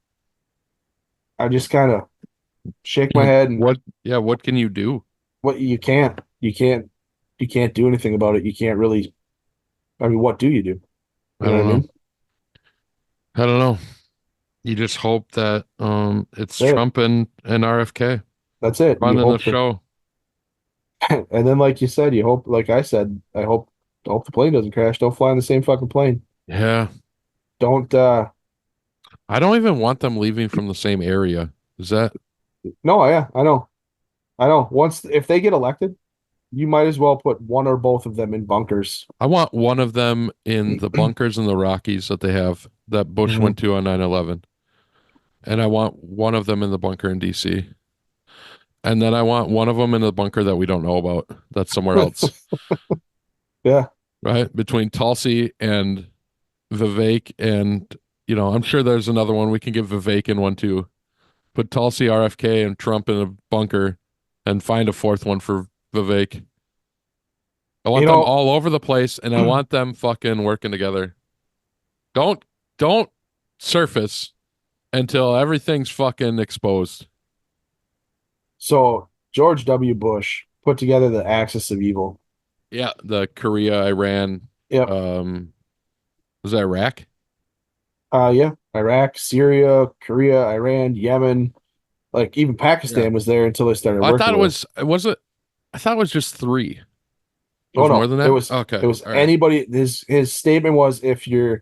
I just kind of shake my head and What can you do? what you can't do anything about it. You can't really, I mean, what do you do? I don't know. I don't know. You just hope that it's Yeah. Trump and RFK That's it. You running the hope show. and then like you said, you hope, like I said, I hope the plane doesn't crash. Don't fly in the same fucking plane. Yeah. Don't I don't even want them leaving from the same area. Is that no, yeah, I know. Once if they get elected, you might as well put one or both of them in bunkers. I want one of them in the bunkers in the Rockies that they have that Bush went to on 9/11. And I want one of them in the bunker in DC. And then I want one of them in the bunker that we don't know about. That's somewhere else. Yeah. Right? Between Tulsi and Vivek and, I'm sure there's another one. We can give Vivek in one too. Put Tulsi, RFK, and Trump in a bunker and find a fourth one for Vivek. I want them all over the place, and I want them fucking working together. Don't surface until everything's fucking exposed. So George W. Bush put together the Axis of Evil. Yeah, the Korea, Iran. Yep. Was it Iraq? Yeah. Iraq, Syria, Korea, Iran, Yemen, like even Pakistan was there until they started working. I thought with I thought it was just 3. It Oh was no, more than that? it was Okay. It was All right. anybody. His statement was, if you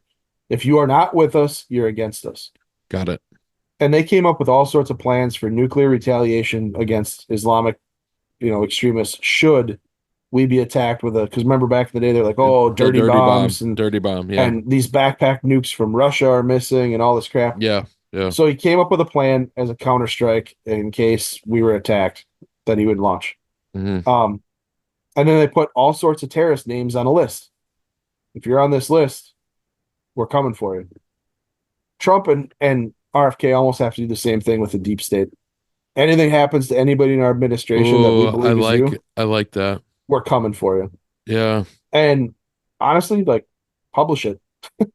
are not with us, you're against us. Got it. And they came up with all sorts of plans for nuclear retaliation against Islamic, extremists should we be attacked with because remember back in the day they're like, oh, The dirty bombs bomb. Dirty bomb. Yeah. and these backpack nukes from Russia are missing and all this crap. Yeah. Yeah. So he came up with a plan as a counter strike in case we were attacked that he would launch. Mhm. And then they put all sorts of terrorist names on a list. If you're on this list, we're coming for you. Trump and RFK almost have to do the same thing with the deep state. Anything happens to anybody in our administration that we Ooh, believe is you, I like that. we're coming for you. Yeah. And honestly, like, publish it.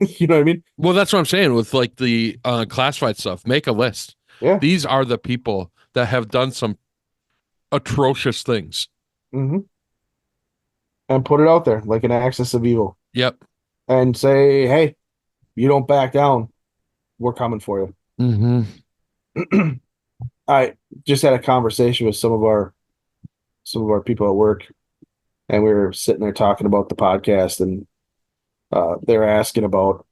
You know what I mean? Well, that's what I'm saying with like the classified stuff. Make a list. Yeah. These are the people that have done some atrocious things. Mm-hmm. And put it out there like an axis of evil Yep. and say, hey, you don't back down, we're coming for you. Mm-hmm. I just had a conversation with some of our people at work, and we were sitting there talking about the podcast, and they were asking about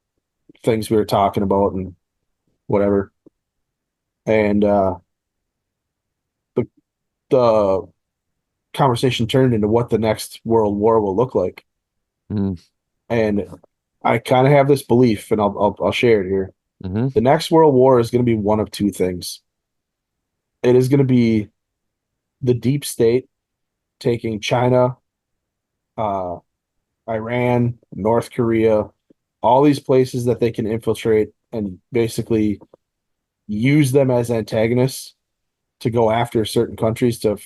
things we were talking about and whatever. And the conversation turned into what the next world war will look like. Mm-hmm. And I kind of have this belief, and I'll share it here. Mm-hmm. The next world war is going to be one of two things. It is going to be the deep state taking China, Iran, North Korea, all these places that they can infiltrate and basically use them as antagonists to go after certain countries to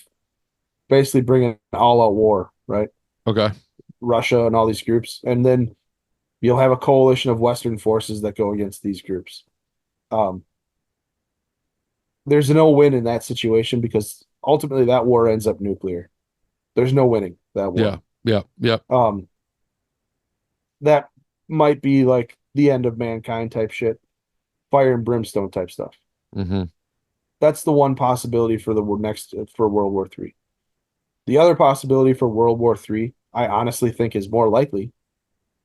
basically bring an all-out war, right? Okay. Russia and all these groups. And then you'll have a coalition of Western forces that go against these groups. There's no win in that situation because ultimately that war ends up nuclear. There's no winning that war. Yeah. Yeah. Yeah. That might be like the end of mankind type shit, fire and brimstone type stuff. Mm-hmm. That's the one possibility for for World War III. The other possibility for World War III, I honestly think is more likely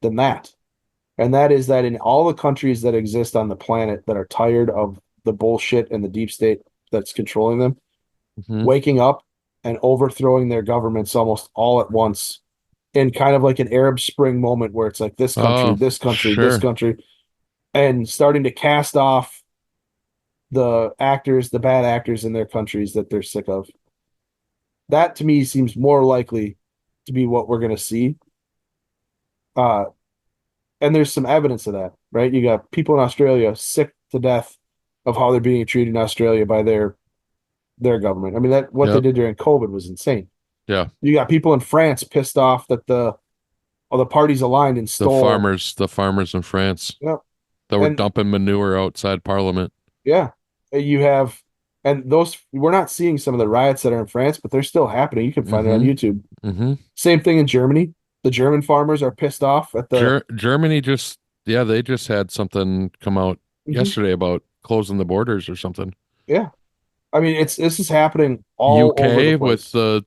than that. And that is that in all the countries that exist on the planet that are tired of the bullshit and the deep state that's controlling them, Mm-hmm. waking up and overthrowing their governments almost all at once in kind of like an Arab Spring moment where it's like this country, Oh, this country, this sure. country, and starting to cast off the actors, the bad actors in their countries that they're sick of. That to me seems more likely to be what we're going to see. And there's some evidence of that, right? You got people in Australia sick to death of how they're being treated in Australia by their government. I mean, that what they Yep. did during COVID was insane. Yeah. You got people in France pissed off that the parties aligned and The stole. farmers in France Yep. that were And dumping manure outside Parliament. yeah, you have, and those we're not seeing some of the riots that are in France, but they're still happening. You can find it on YouTube. Mm-hmm. Same thing in Germany. The German farmers are pissed off at the Germany they just had something come out Mhm. yesterday about closing the borders or something. Yeah. I mean, this is happening all over the UK place. with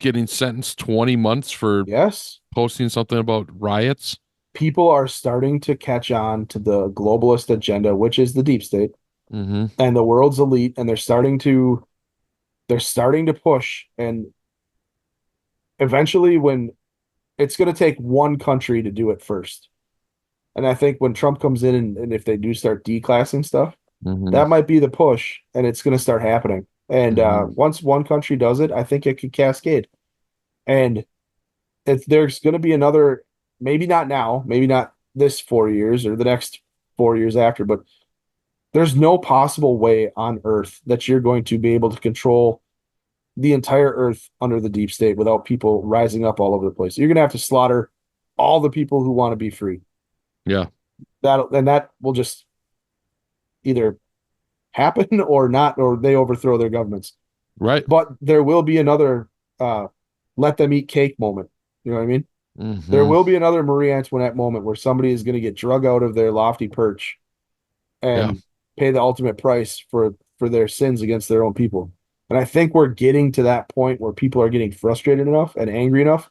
getting sentenced 20 months for Yes. posting something about riots. People are starting to catch on to the globalist agenda, which is the deep state Mm-hmm. and the world's elite, and they're starting to push. And eventually, when it's going to take one country to do it first. And I think when Trump comes in and if they do start declassing stuff, Mm-hmm. that might be the push, and it's going to start happening. And Mhm. once one country does it, I think it could cascade. And if there's going to be another, maybe not now, maybe not this 4 years or the next 4 years after, but there's no possible way on Earth that you're going to be able to control the entire Earth under the deep state without people rising up all over the place. You're going to have to slaughter all the people who want to be free. Yeah. That will just either happen or not, or they overthrow their governments. Right. But there will be another let them eat cake moment. You know what I mean? Mm-hmm. There will be another Marie Antoinette moment where somebody is going to get drug out of their lofty perch and pay the ultimate price for their sins against their own people. And I think we're getting to that point where people are getting frustrated enough and angry enough,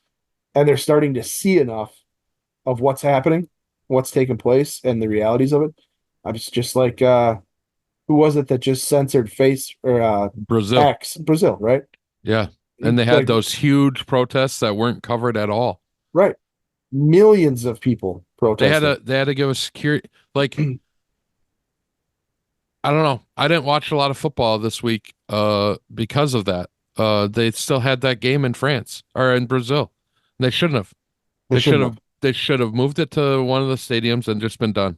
and they're starting to see enough of what's happening, what's taking place, and the realities of it. I'm just like who was it that just censored face or Brazil. Brazil, right? Yeah. And they had Like, those huge protests that weren't covered at all. right. Millions of people protesting. They had to give a security like I don't know. I didn't watch a lot of football this week because of that. They still had that game in France or in Brazil. They shouldn't have. They shouldn't have. They should have moved it to one of the stadiums and just been done.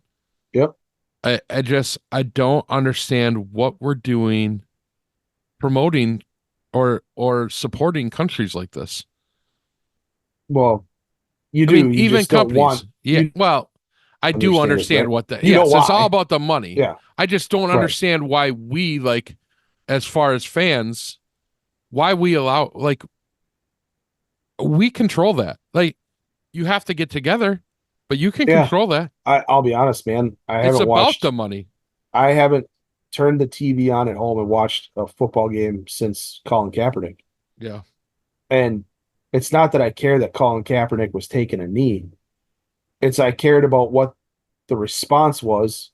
Yep. I don't understand what we're doing promoting or supporting countries like this. Well, you I do. mean, You even just don't companies. want. Yeah. You Well, I do understand it, understand right? what that. You know Yes, it's all why? about the money. Yeah. I just don't Right. understand why we like, as far as fans, why we allow like we control that. Like you have to get together, but you can Yeah. control that. I'll be honest, man. It's about the money. I haven't turned the TV on at home and watched a football game since Colin Kaepernick. Yeah. And it's not that I care that Colin Kaepernick was taking a knee. It's I cared about what the response was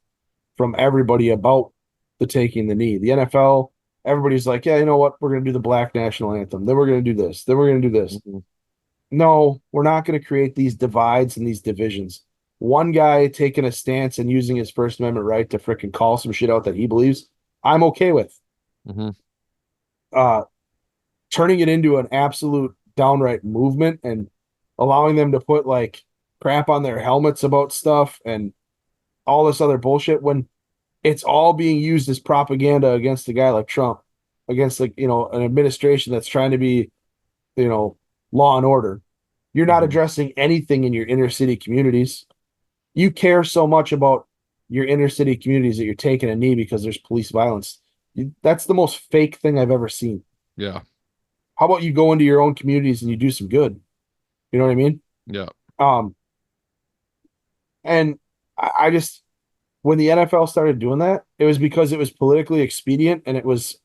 from everybody about the taking the knee. The NFL, everybody's like, yeah, you know what? We're going to do the black national anthem. Then we're going to do this. Then we're going to do this. Mhm. No, we're not going to create these divides and these divisions. One guy taking a stance and using his First Amendment right to frickin' call some shit out that he believes, I'm okay with. Mhm. Turning it into an absolute downright movement and allowing them to put like crap on their helmets about stuff and all this other bullshit when it's all being used as propaganda against a guy like Trump, against like, an administration that's trying to be, law and order. You're not Mhm. addressing anything in your inner city communities. You care so much about your inner city communities that you're taking a knee because there's police violence. That's the most fake thing I've ever seen. Yeah. How about you go into your own communities and you do some good? You know what I mean? Yeah. And I just when the NFL started doing that, it was because it was politically expedient and it was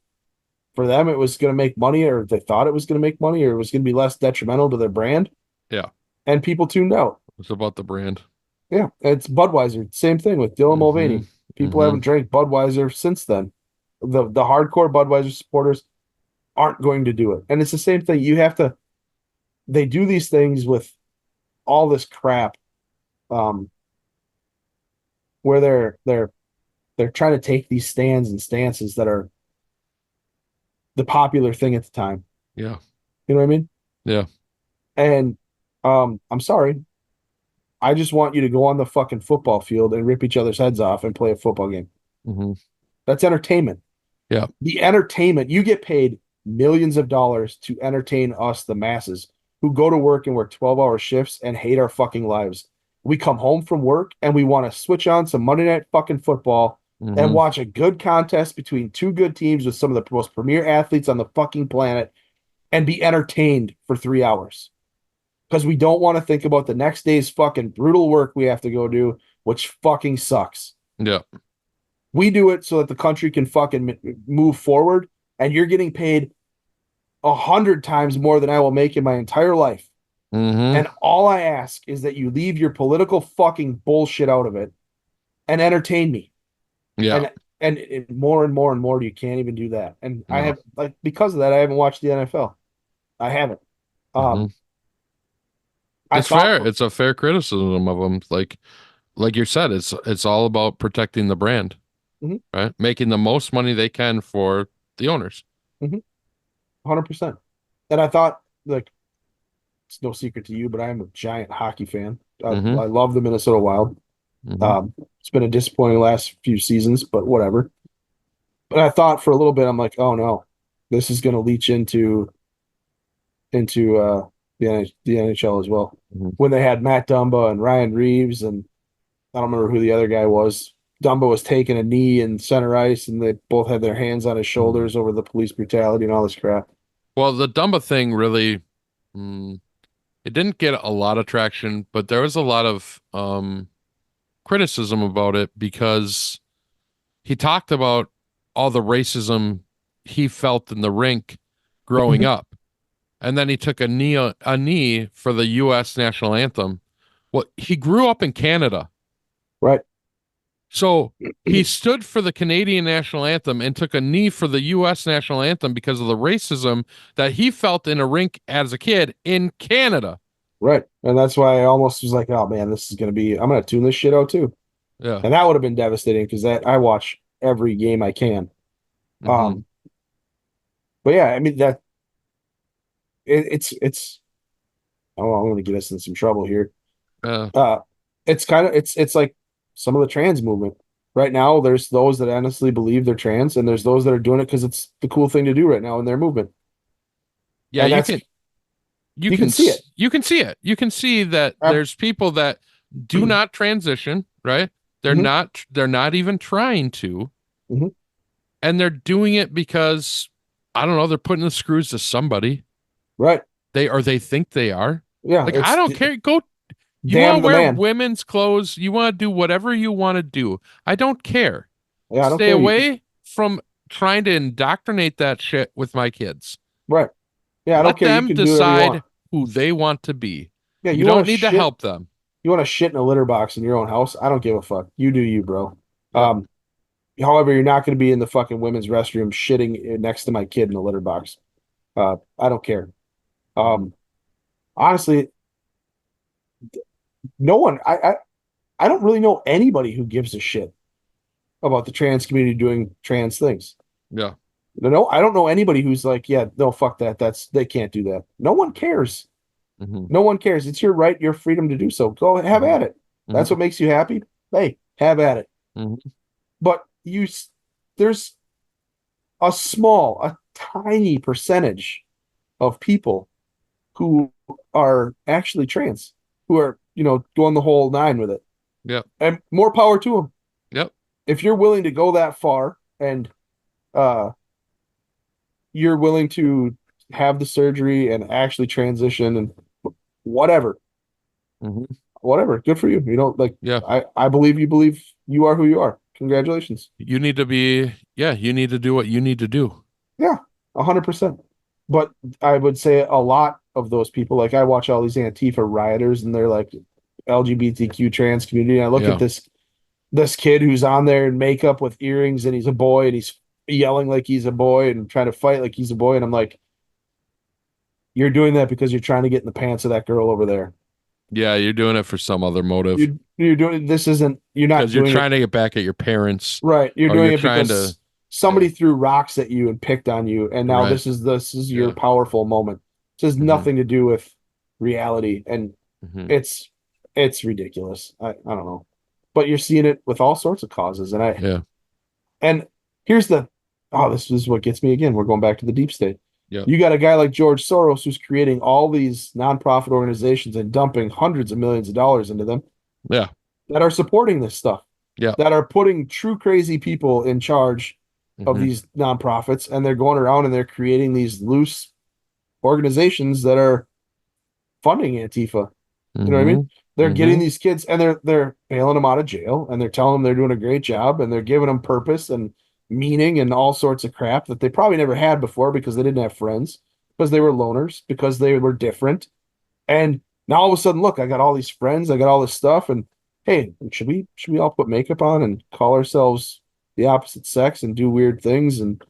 for them it was going to make money, or they thought it was going to make money, or it was going to be less detrimental to their brand. Yeah. And people tuned out. It's about the brand. Yeah, it's Budweiser. Same thing with Dylan Mulvaney. People Mhm. haven't drank Budweiser since then. The hardcore Budweiser supporters aren't going to do it. And it's the same thing. They do these things with all this crap, where they're trying to take these stands and stances that are the popular thing at the time. Yeah. You know what I mean? Yeah. And I'm sorry. I just want you to go on the fucking football field and rip each other's heads off and play a football game. Mhm. That's entertainment. Yeah. The entertainment, you get paid millions of dollars to entertain us, the masses, who go to work and work 12-hour shifts and hate our fucking lives. We come home from work and we want to switch on some Monday Night fucking football and Mhm. watch a good contest between two good teams with some of the most premier athletes on the fucking planet and be entertained for 3 hours. Because we don't want to think about the next day's fucking brutal work we have to go do, which fucking sucks. Yeah. We do it so that the country can fucking move forward, and you're getting paid 100 times more than I will make in my entire life. Mhm. And all I ask is that you leave your political fucking bullshit out of it and entertain me. Yeah. And more and more and more, you can't even do that. And I No. have because of that, I haven't watched the NFL. I haven't. Mhm. I It's thought fair. It's a fair criticism of them. Like you said, it's all about protecting the brand, Mhm. right? Making the most money they can for the owners. 100%. And I thought, like, it's no secret to you, but I am a giant hockey fan. I Mhm. love the Minnesota Wild. Mhm. It's been a disappointing last few seasons, but whatever. But I thought for a little bit, I'm like, oh no, this is going to leach into the NHL as well. Mhm. When they had Matt Dumba and Ryan Reeves, and I don't remember who the other guy was. Dumba was taking a knee in center ice, and they both had their hands on his shoulders over the police brutality and all this crap. Well, the Dumba thing really, it didn't get a lot of traction, but there was a lot of criticism about it because he talked about all the racism he felt in the rink growing up. And then he took a knee for the US national anthem. Well, he grew up in Canada. Right. So he stood for the Canadian national anthem and took a knee for the US national anthem because of the racism that he felt in a rink as a kid in Canada. Right. And that's why I almost was like, oh man, this is going to be, I'm going to tune this shit out too. Yeah. And that would have been devastating because that I watch every game I can. Mhm. But yeah, I mean that it's oh, I'm gonna get us in some trouble here. Uh, Uh it's kind of it's like some of the trans movement. Right now, there's those that honestly believe they're trans, and there's those that are doing it because it's the cool thing to do right now in their movement. yeah, And you that's can you can see it. you can see it. You can see that Um, there's people that do not transition, right? Mhm. They're not even trying to, Mhm. and they're doing it because I don't know, they're putting the screws to somebody. Right. They think they are. Yeah, Like I don't care. Go you want damn to the wear man. women's clothes, you want to do whatever you want to do. I don't care. Yeah, I don't Stay care. away from trying to indoctrinate that shit with my kids. Right. Yeah, I don't Let care. You them can do whatever you want. decide who they want to be. Yeah, You you want don't to need to shit. help them. You want to shit in a litter box in your own house. I don't give a fuck. You do you, bro. Yep. However, you're not going to be in the fucking women's restroom shitting next to my kid in a litter box. I don't care. Honestly, no one. I don't really know anybody who gives a shit about the trans community doing trans things. Yeah. No, I don't know anybody who's like, yeah, no, fuck that. They can't do that. No one cares. Mm-hmm. No one cares. It's your right, your freedom to do so. Go have at it. That's what makes you happy. Hey, have at it. Mm-hmm. But there's a tiny percentage of people who are actually trans, who are, going the whole nine with it. Yep. And more power to them. Yep. If you're willing to go that far and uh you're willing to have the surgery and actually transition and whatever, Mm-hmm. whatever, good for you. Yeah. I believe you are who you are. Congratulations. You need to be, yeah, you need to do what you need to do. Yeah, 100%. But I would say a lot of those people, like I watch all these Antifa rioters and they're like LGBTQ trans community. And I look Yeah. at this kid who's on there in makeup with earrings and he's a boy and he's yelling like he's a boy and trying to fight like he's a boy. And I'm like, you're doing that because you're trying to get in the pants of that girl over there. Yeah, you're doing it for some other motive. You're doing this isn't you're not Because you're doing trying it to get back at your parents. right. You're or doing you're it trying because to, somebody threw rocks at you and picked on you, and now Right. this is your Yeah. powerful moment. This has Mhm. nothing to do with reality, and Mhm. it's ridiculous. I don't know, but you're seeing it with all sorts of causes, Yeah. and here's this is what gets me again. We're going back to the deep state. Yeah. You got a guy like George Soros who's creating all these nonprofit organizations and dumping hundreds of millions of dollars into them Yeah. that are supporting this stuff. Yeah. That are putting true crazy people in charge of Mhm. these nonprofits, and they're going around and they're creating these loose organizations that are funding Antifa. You know what I mean? They're getting Mhm. these kids and they're bailing them out of jail and they're telling them they're doing a great job and they're giving them purpose and meaning and all sorts of crap that they probably never had before because they didn't have friends, because they were loners, because they were different. And now all of a sudden, look, I got all these friends, I got all this stuff, and hey, should we all put makeup on and call ourselves the opposite sex and do weird things? And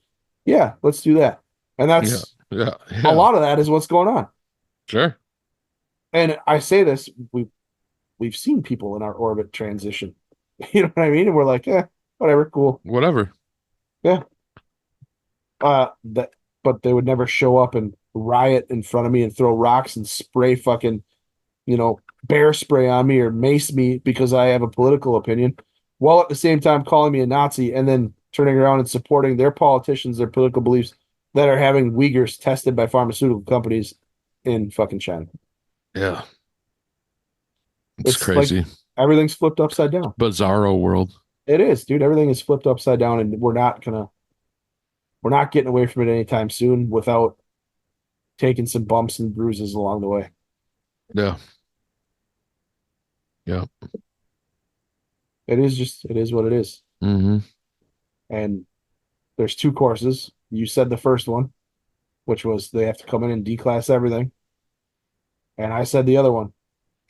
yeah, let's do that. And Yeah. that's Yeah. a Yeah. lot of that is what's going on. Sure. And I say this, we've seen people in our orbit transition. You know what I mean? And we're like, whatever, cool. Whatever. Yeah. That but they would never show up and riot in front of me and throw rocks and spray fucking, bear spray on me or mace me because I have a political opinion, while at the same time calling me a Nazi and then turning around and supporting their politicians, their political beliefs that are having Uyghurs tested by pharmaceutical companies in fucking China. Yeah. It's It's like crazy. everything's flipped upside down. Bizarro world. It is, dude. Everything is flipped upside down, and we're not getting away from it anytime soon without taking some bumps and bruises along the way. Yeah. Yeah. It is what it is. Mm-hmm. And there's two courses. You said the first one, which was they have to come in and declass everything. And I said the other one,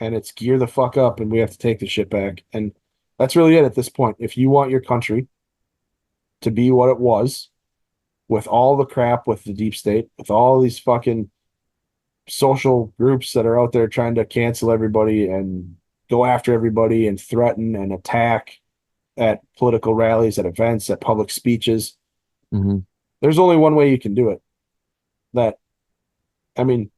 and it's gear the fuck up and we have to take the shit back. And that's really it at this point. If you want your country to be what it was, with all the crap with the deep state, with all these fucking social groups that are out there trying to cancel everybody and go after everybody and threaten and attack at political rallies, at events, at public speeches. Mm-hmm. There's only one way you can do it. That, I mean,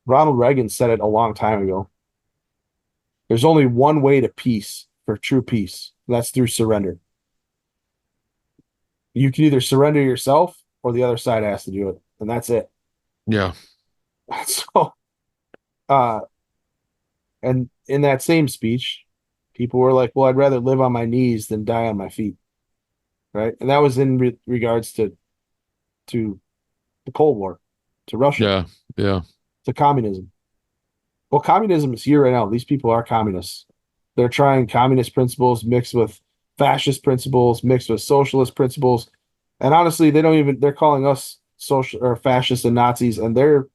Ronald Reagan said it a long time ago. There's only one way to peace, for true peace, and that's through surrender. You can either surrender yourself or the other side has to do it, and that's it. Yeah. So, and in that same speech, people were like, well, I'd rather live on my knees than die on my feet. Right. And that was in regards to the Cold War, to Russia, Yeah. to communism. Well, communism is here right now. These people are communists. They're trying communist principles mixed with fascist principles, mixed with socialist principles. And honestly, they're calling us social or fascists and Nazis, and they're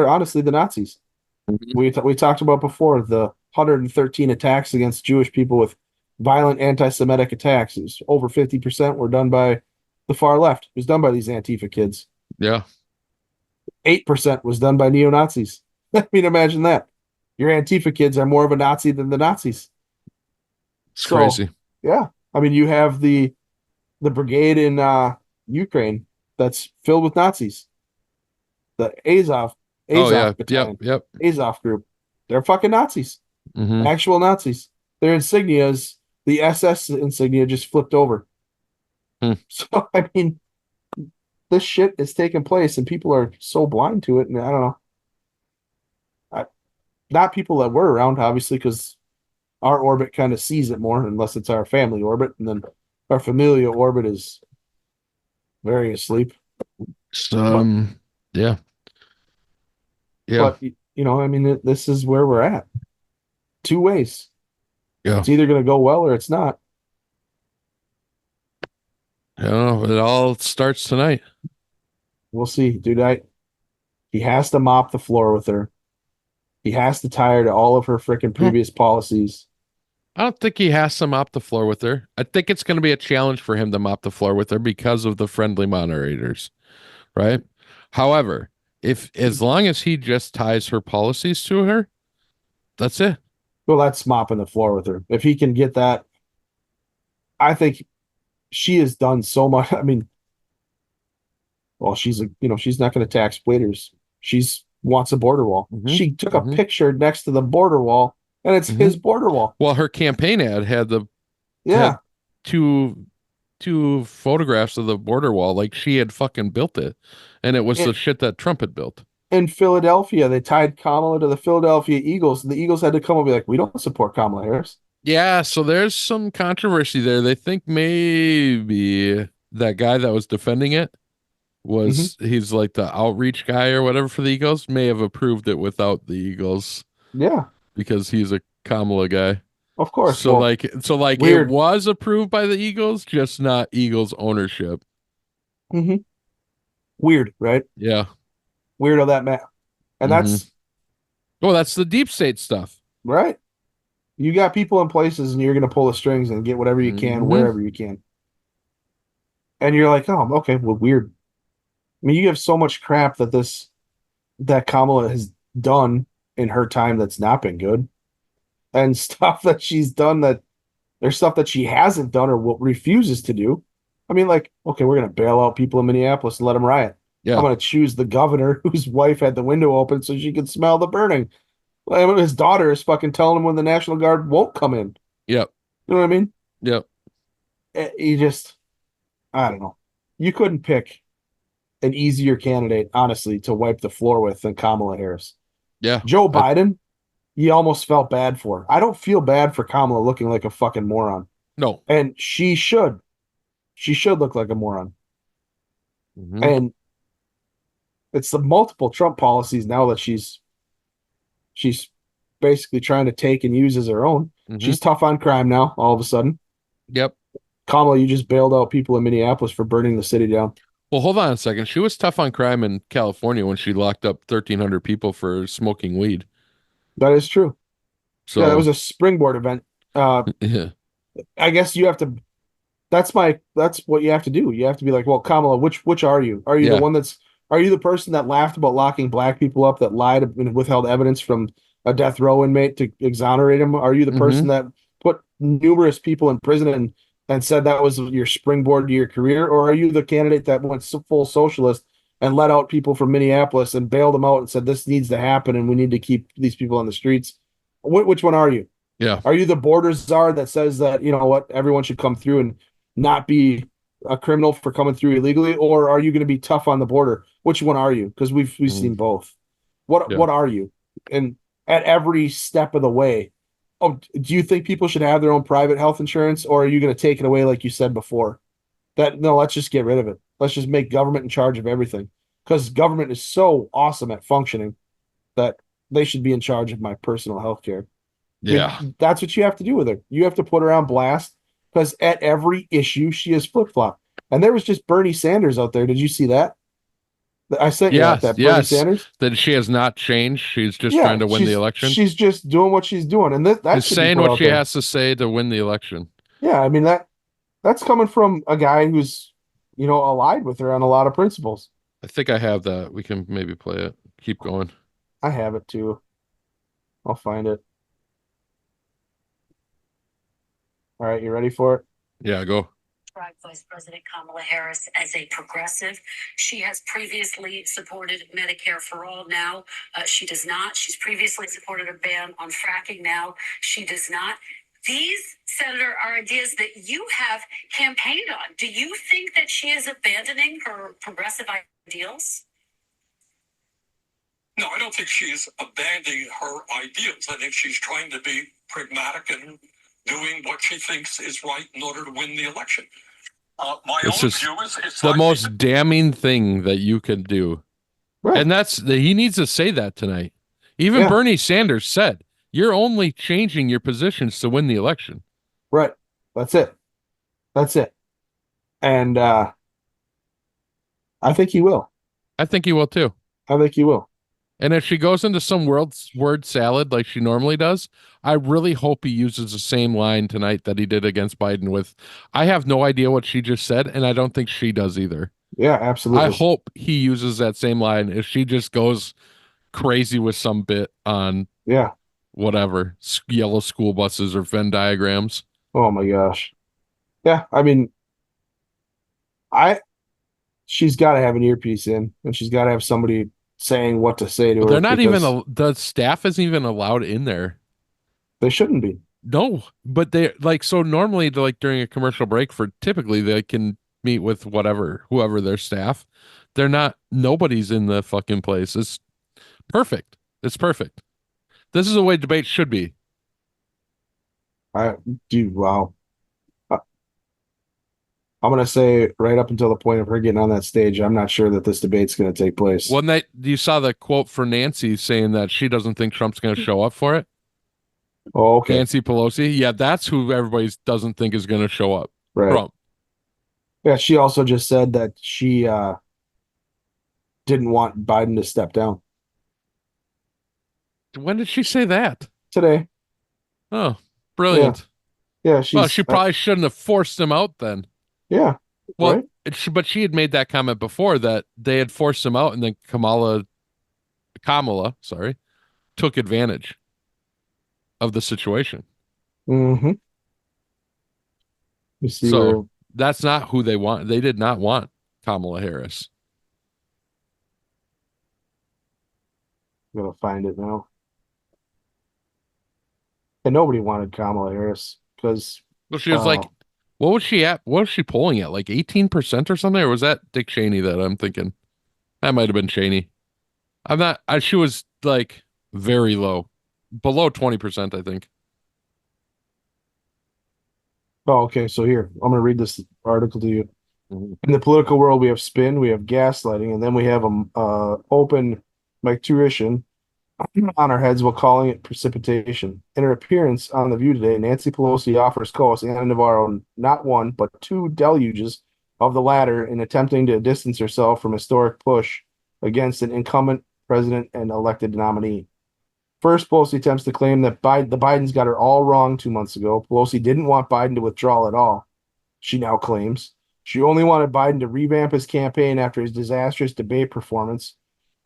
honestly the Nazis. Mhm. We talked about before the 113 attacks against Jewish people with violent anti-Semitic attacks. It was over 50% were done by the far left. It was done by these Antifa kids. Yeah. 8% was done by neo-Nazis. I mean, imagine that. Your Antifa kids are more of a Nazi than the Nazis. It's So, crazy. yeah. I mean, you have the brigade in Ukraine that's filled with Nazis. The Azov Oh yeah. battalion, Yep. Azov group. They're fucking Nazis. Mm-hmm. Actual Nazis. Their insignias, the SS insignia just flipped over. Hmm. So, I mean, this shit is taking place and people are so blind to it. And I don't know. Not people that were around, obviously, because our orbit kind of sees it more, unless it's our family orbit. And then our familial orbit is very asleep. Yeah. But, I mean, this is where we're at. Two ways. Yeah. It's either going to go well or it's not. It all starts tonight. We'll see. Dude, he has to mop the floor with her. He has to tire to all of her freaking previous policies. I don't think he has to mop the floor with her. I think it's going to be a challenge for him to mop the floor with her because of the friendly moderators, right? However, as long as he just ties her policies to her, that's it. Well, that's mopping the floor with her. If he can get that, I think she has done so much. I mean, well, she's not going to tax exploiters. She's wants a border wall. Mhm. She took a picture next to the border wall, and it's his border wall. Well, her campaign ad had Yeah, two photographs of the border wall, like she had fucking built it, and it was the shit that Trump had built. in Philadelphia, they tied Kamala to the Philadelphia Eagles, and the Eagles had to come and be like, "We don't support Kamala Harris." Yeah, so there's some controversy there. They think maybe that guy that was defending it he's like the outreach guy or whatever for the Eagles, may have approved it without the Eagles Yeah, because he's a Kamala guy. of course. So Well, like weird. it was approved by the Eagles, just not Eagles ownership. Weird, right? Yeah. Weird how that and that's That's the deep state stuff. right. You got people in places, and you're going to pull the strings and get whatever you can, wherever you can. And you're like, oh, okay, well, weird. I mean, you have so much crap that Kamala has done in her time that's not been good, and stuff that she's done that there's stuff that she hasn't done or refuses to do. I mean, like, okay, we're going to bail out people in Minneapolis and let them riot. Yeah. I'm going to choose the governor whose wife had the window open so she could smell the burning. Well, his daughter is fucking telling him when the National Guard won't come in. Yep. You know what I mean? Yep. You just, I don't know. You couldn't pick an easier candidate, honestly, to wipe the floor with than Kamala Harris. Yeah. Joe Biden, you almost felt bad for. I don't feel bad for Kamala looking like a fucking moron. No. And she should. She should look like a moron. And it's the multiple Trump policies now that she's basically trying to take and use as her own. She's tough on crime now, all of a sudden. Yep. Kamala, you just bailed out people in Minneapolis for burning the city down. Well, hold on a second. She was tough on crime in California when she locked up 1,300 people for smoking weed. That is true. So yeah, that was a springboard event. yeah. I guess you have to. That's what you have to do. You have to be like, well, Kamala, which are you? Are you the one are you the person that laughed about locking black people up, that lied and withheld evidence from a death row inmate to exonerate him? Are you the person that put numerous people in prison and said that was your springboard to your career? Or are you the candidate that went full socialist and let out people from Minneapolis and bailed them out and said this needs to happen and we need to keep these people on the streets? Which one are you? Yeah. Are you the border czar that says that, you know what, everyone should come through and not be a criminal for coming through illegally? Or are you going to be tough on the border? Which one are you? Because we've seen both. What are you? And at every step of the way, oh, do you think people should have their own private health insurance, or are you going to take it away like you said before? No, let's just get rid of it. Let's just make government in charge of everything. Because government is so awesome at functioning that they should be in charge of my personal health care. Yeah. I mean, that's what you have to do with her. You have to put her on blast because at every issue she is flip-flop. And there was just Bernie Sanders out there. Did you see that? I sent you that Bernie Sanders. That she has not changed. She's just trying to win the election. She's just doing what she's doing. And that's saying what she has to say to win the election. Yeah, I mean that's coming from a guy who's, you know, allied with her on a lot of principles. I think I have that. We can maybe play it. Keep going. I have it too. I'll find it. All right, you ready for it? Yeah, go. Vice President Kamala Harris as a progressive. She has previously supported Medicare for All. Now she does not. She's previously supported a ban on fracking. Now she does not. These, Senator, are ideas that you have campaigned on. Do you think that she is abandoning her progressive ideals? No, I don't think she's abandoning her ideals. I think she's trying to be pragmatic and doing what she thinks is right in order to win the election. My own view is it's the most damning thing that you can do. Right. And he needs to say that tonight. Even Bernie Sanders said, you're only changing your positions to win the election. Right. That's it. And I think he will. I think he will too. I think he will. And if she goes into some word salad like she normally does, I really hope he uses the same line tonight that he did against Biden with, I have no idea what she just said, and I don't think she does either. Yeah, absolutely. I hope he uses that same line if she just goes crazy with some bit on whatever, yellow school buses or Venn diagrams. Oh my gosh. Yeah, I mean, she's got to have an earpiece in, and she's got to have somebody saying what to say to her. They're not even the staff isn't even allowed in there. They shouldn't be. No, but they so normally during a commercial break typically they can meet with whoever their staff. They're not. Nobody's in the fucking place. It's perfect. It's perfect. This is the way debate should be. Wow. I'm going to say right up until the point of her getting on that stage, I'm not sure that this debate's going to take place. Well, you saw the quote for Nancy saying that she doesn't think Trump's going to show up for it. Oh, okay. Nancy Pelosi. Yeah, that's who everybody doesn't think is going to show up. Right. Trump. Yeah, she also just said that she didn't want Biden to step down. When did she say that? Today. Oh, brilliant. Yeah, she probably shouldn't have forced him out then. Yeah. Well, right? But she had made that comment before that they had forced him out, and then Kamala, took advantage of the situation. Mm-hmm. That's not who they want. They did not want Kamala Harris. I'm gonna find it now. And nobody wanted Kamala Harris because she was what was she at? What was she polling at? Like 18% or something? Or was that Dick Cheney that I'm thinking? That might have been Cheney. She was very low. Below 20%, I think. Oh, okay. So here, I'm going to read this article to you. Mm-hmm. In the political world, we have spin, we have gaslighting, and then we have open micturition on our heads while calling it precipitation. In her appearance on The View today, Nancy Pelosi offers co-host Ana Navarro not one, but two deluges of the latter in attempting to distance herself from a historic push against an incumbent president and elected nominee. First, Pelosi attempts to claim that the Bidens got her all wrong 2 months ago. Pelosi didn't want Biden to withdraw at all, she now claims. She only wanted Biden to revamp his campaign after his disastrous debate performance.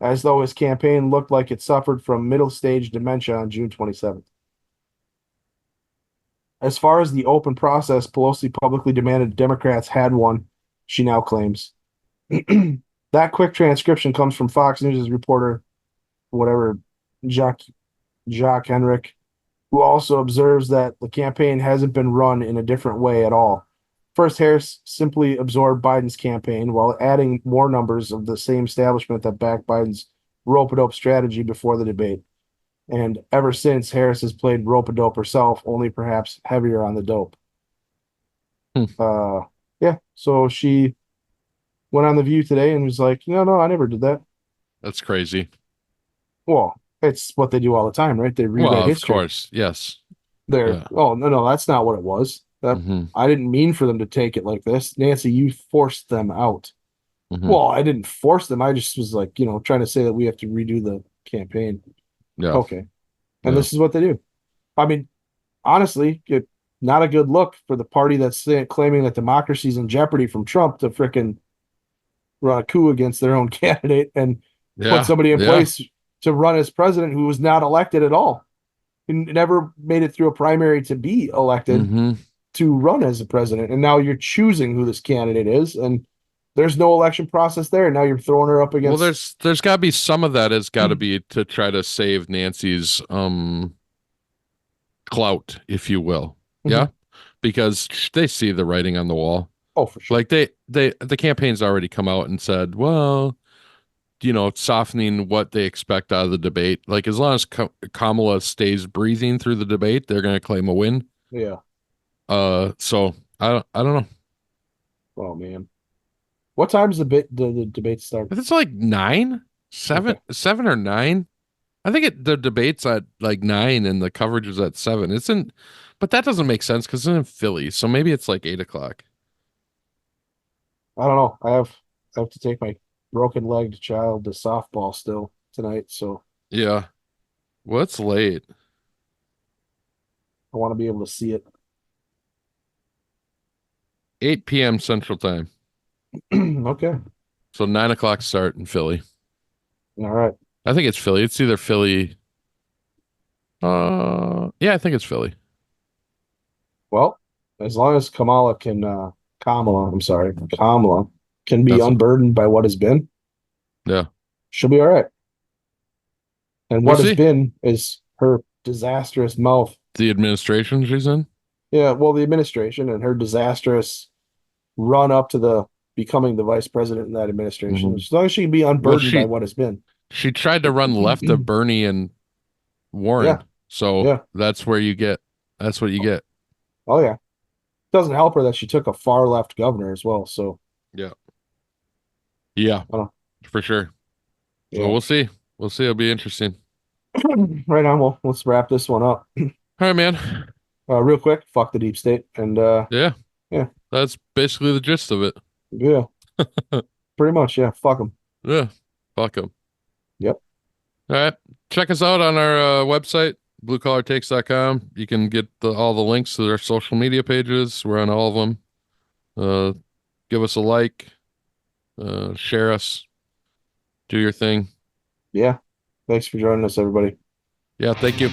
as though his campaign looked like it suffered from middle stage dementia on June 27th. As far as the open process, Pelosi publicly demanded Democrats had one, she now claims. That quick transcription comes from Fox News' reporter, whatever, Jacques Henrich, who also observes that the campaign hasn't been run in a different way at all. First, Harris simply absorbed Biden's campaign while adding more numbers of the same establishment that backed Biden's rope-a-dope strategy before the debate. And ever since, Harris has played rope-a-dope herself, only perhaps heavier on the dope. Yeah, so she went on The View today and was like, no, I never did that. That's crazy. Well, it's what they do all the time, right? They rewrite history. Of course, yes. Oh, no, that's not what it was. I didn't mean for them to take it like this. Nancy, you forced them out. Well, I didn't force them. I just was like, trying to say that we have to redo the campaign. Yeah. Okay. And this is what they do. I mean, honestly, not a good look for the party that's claiming that democracy's in jeopardy from Trump to frickin' run a coup against their own candidate and put somebody in place to run as president who was not elected at all. He never made it through a primary to be elected to run as a president. And now you're choosing who this candidate is, and there's no election process there. And now you're throwing her up against. Well, there's got to be some of that has got to be to try to save Nancy's clout, if you will. Yeah, because they see the writing on the wall. Oh, for sure. Like the campaign's already come out and said, well, softening what they expect out of the debate. Like as long as Kamala stays breathing through the debate, they're going to claim a win. Yeah. So I don't know. Oh man, what time does the debate start? It's like 7 or 9. I think the debate's at like 9 and the coverage is at 7. But that doesn't make sense because it's in Philly. So maybe it's like 8 o'clock. I don't know. I have to take my broken-legged child to softball still tonight, so yeah. Well, it's late. I want to be able to see it. 8 p.m. Central Time. Okay. So 9 o'clock start in Philly. All right. I think it's Philly. It's either Philly. Yeah, I think it's Philly. Well, as long as Kamala can be unburdened by what has been. Yeah. She'll be all right. And what We'll has see. been is her disastrous mouth. The administration she's in? Yeah, well, the administration and her disastrous run up to becoming the vice president in that administration. As long as she can be unburdened by what has been. She tried to run left of Bernie and Warren. Yeah. So that's what you get. Oh, yeah. Doesn't help her that she took a far left governor as well. So yeah, for sure. Yeah. So we'll see. It'll be interesting. Right on. Well, let's wrap this one up. All right, man. Real quick, fuck the deep state. And yeah. That's basically the gist of it. Yeah. Pretty much, yeah. Fuck them. Yeah. Fuck them. Yep. All right. Check us out on our website, bluecollartakes.com. You can get all the links to our social media pages. We're on all of them. Give us a like. Share us. Do your thing. Yeah. Thanks for joining us, everybody. Yeah, thank you.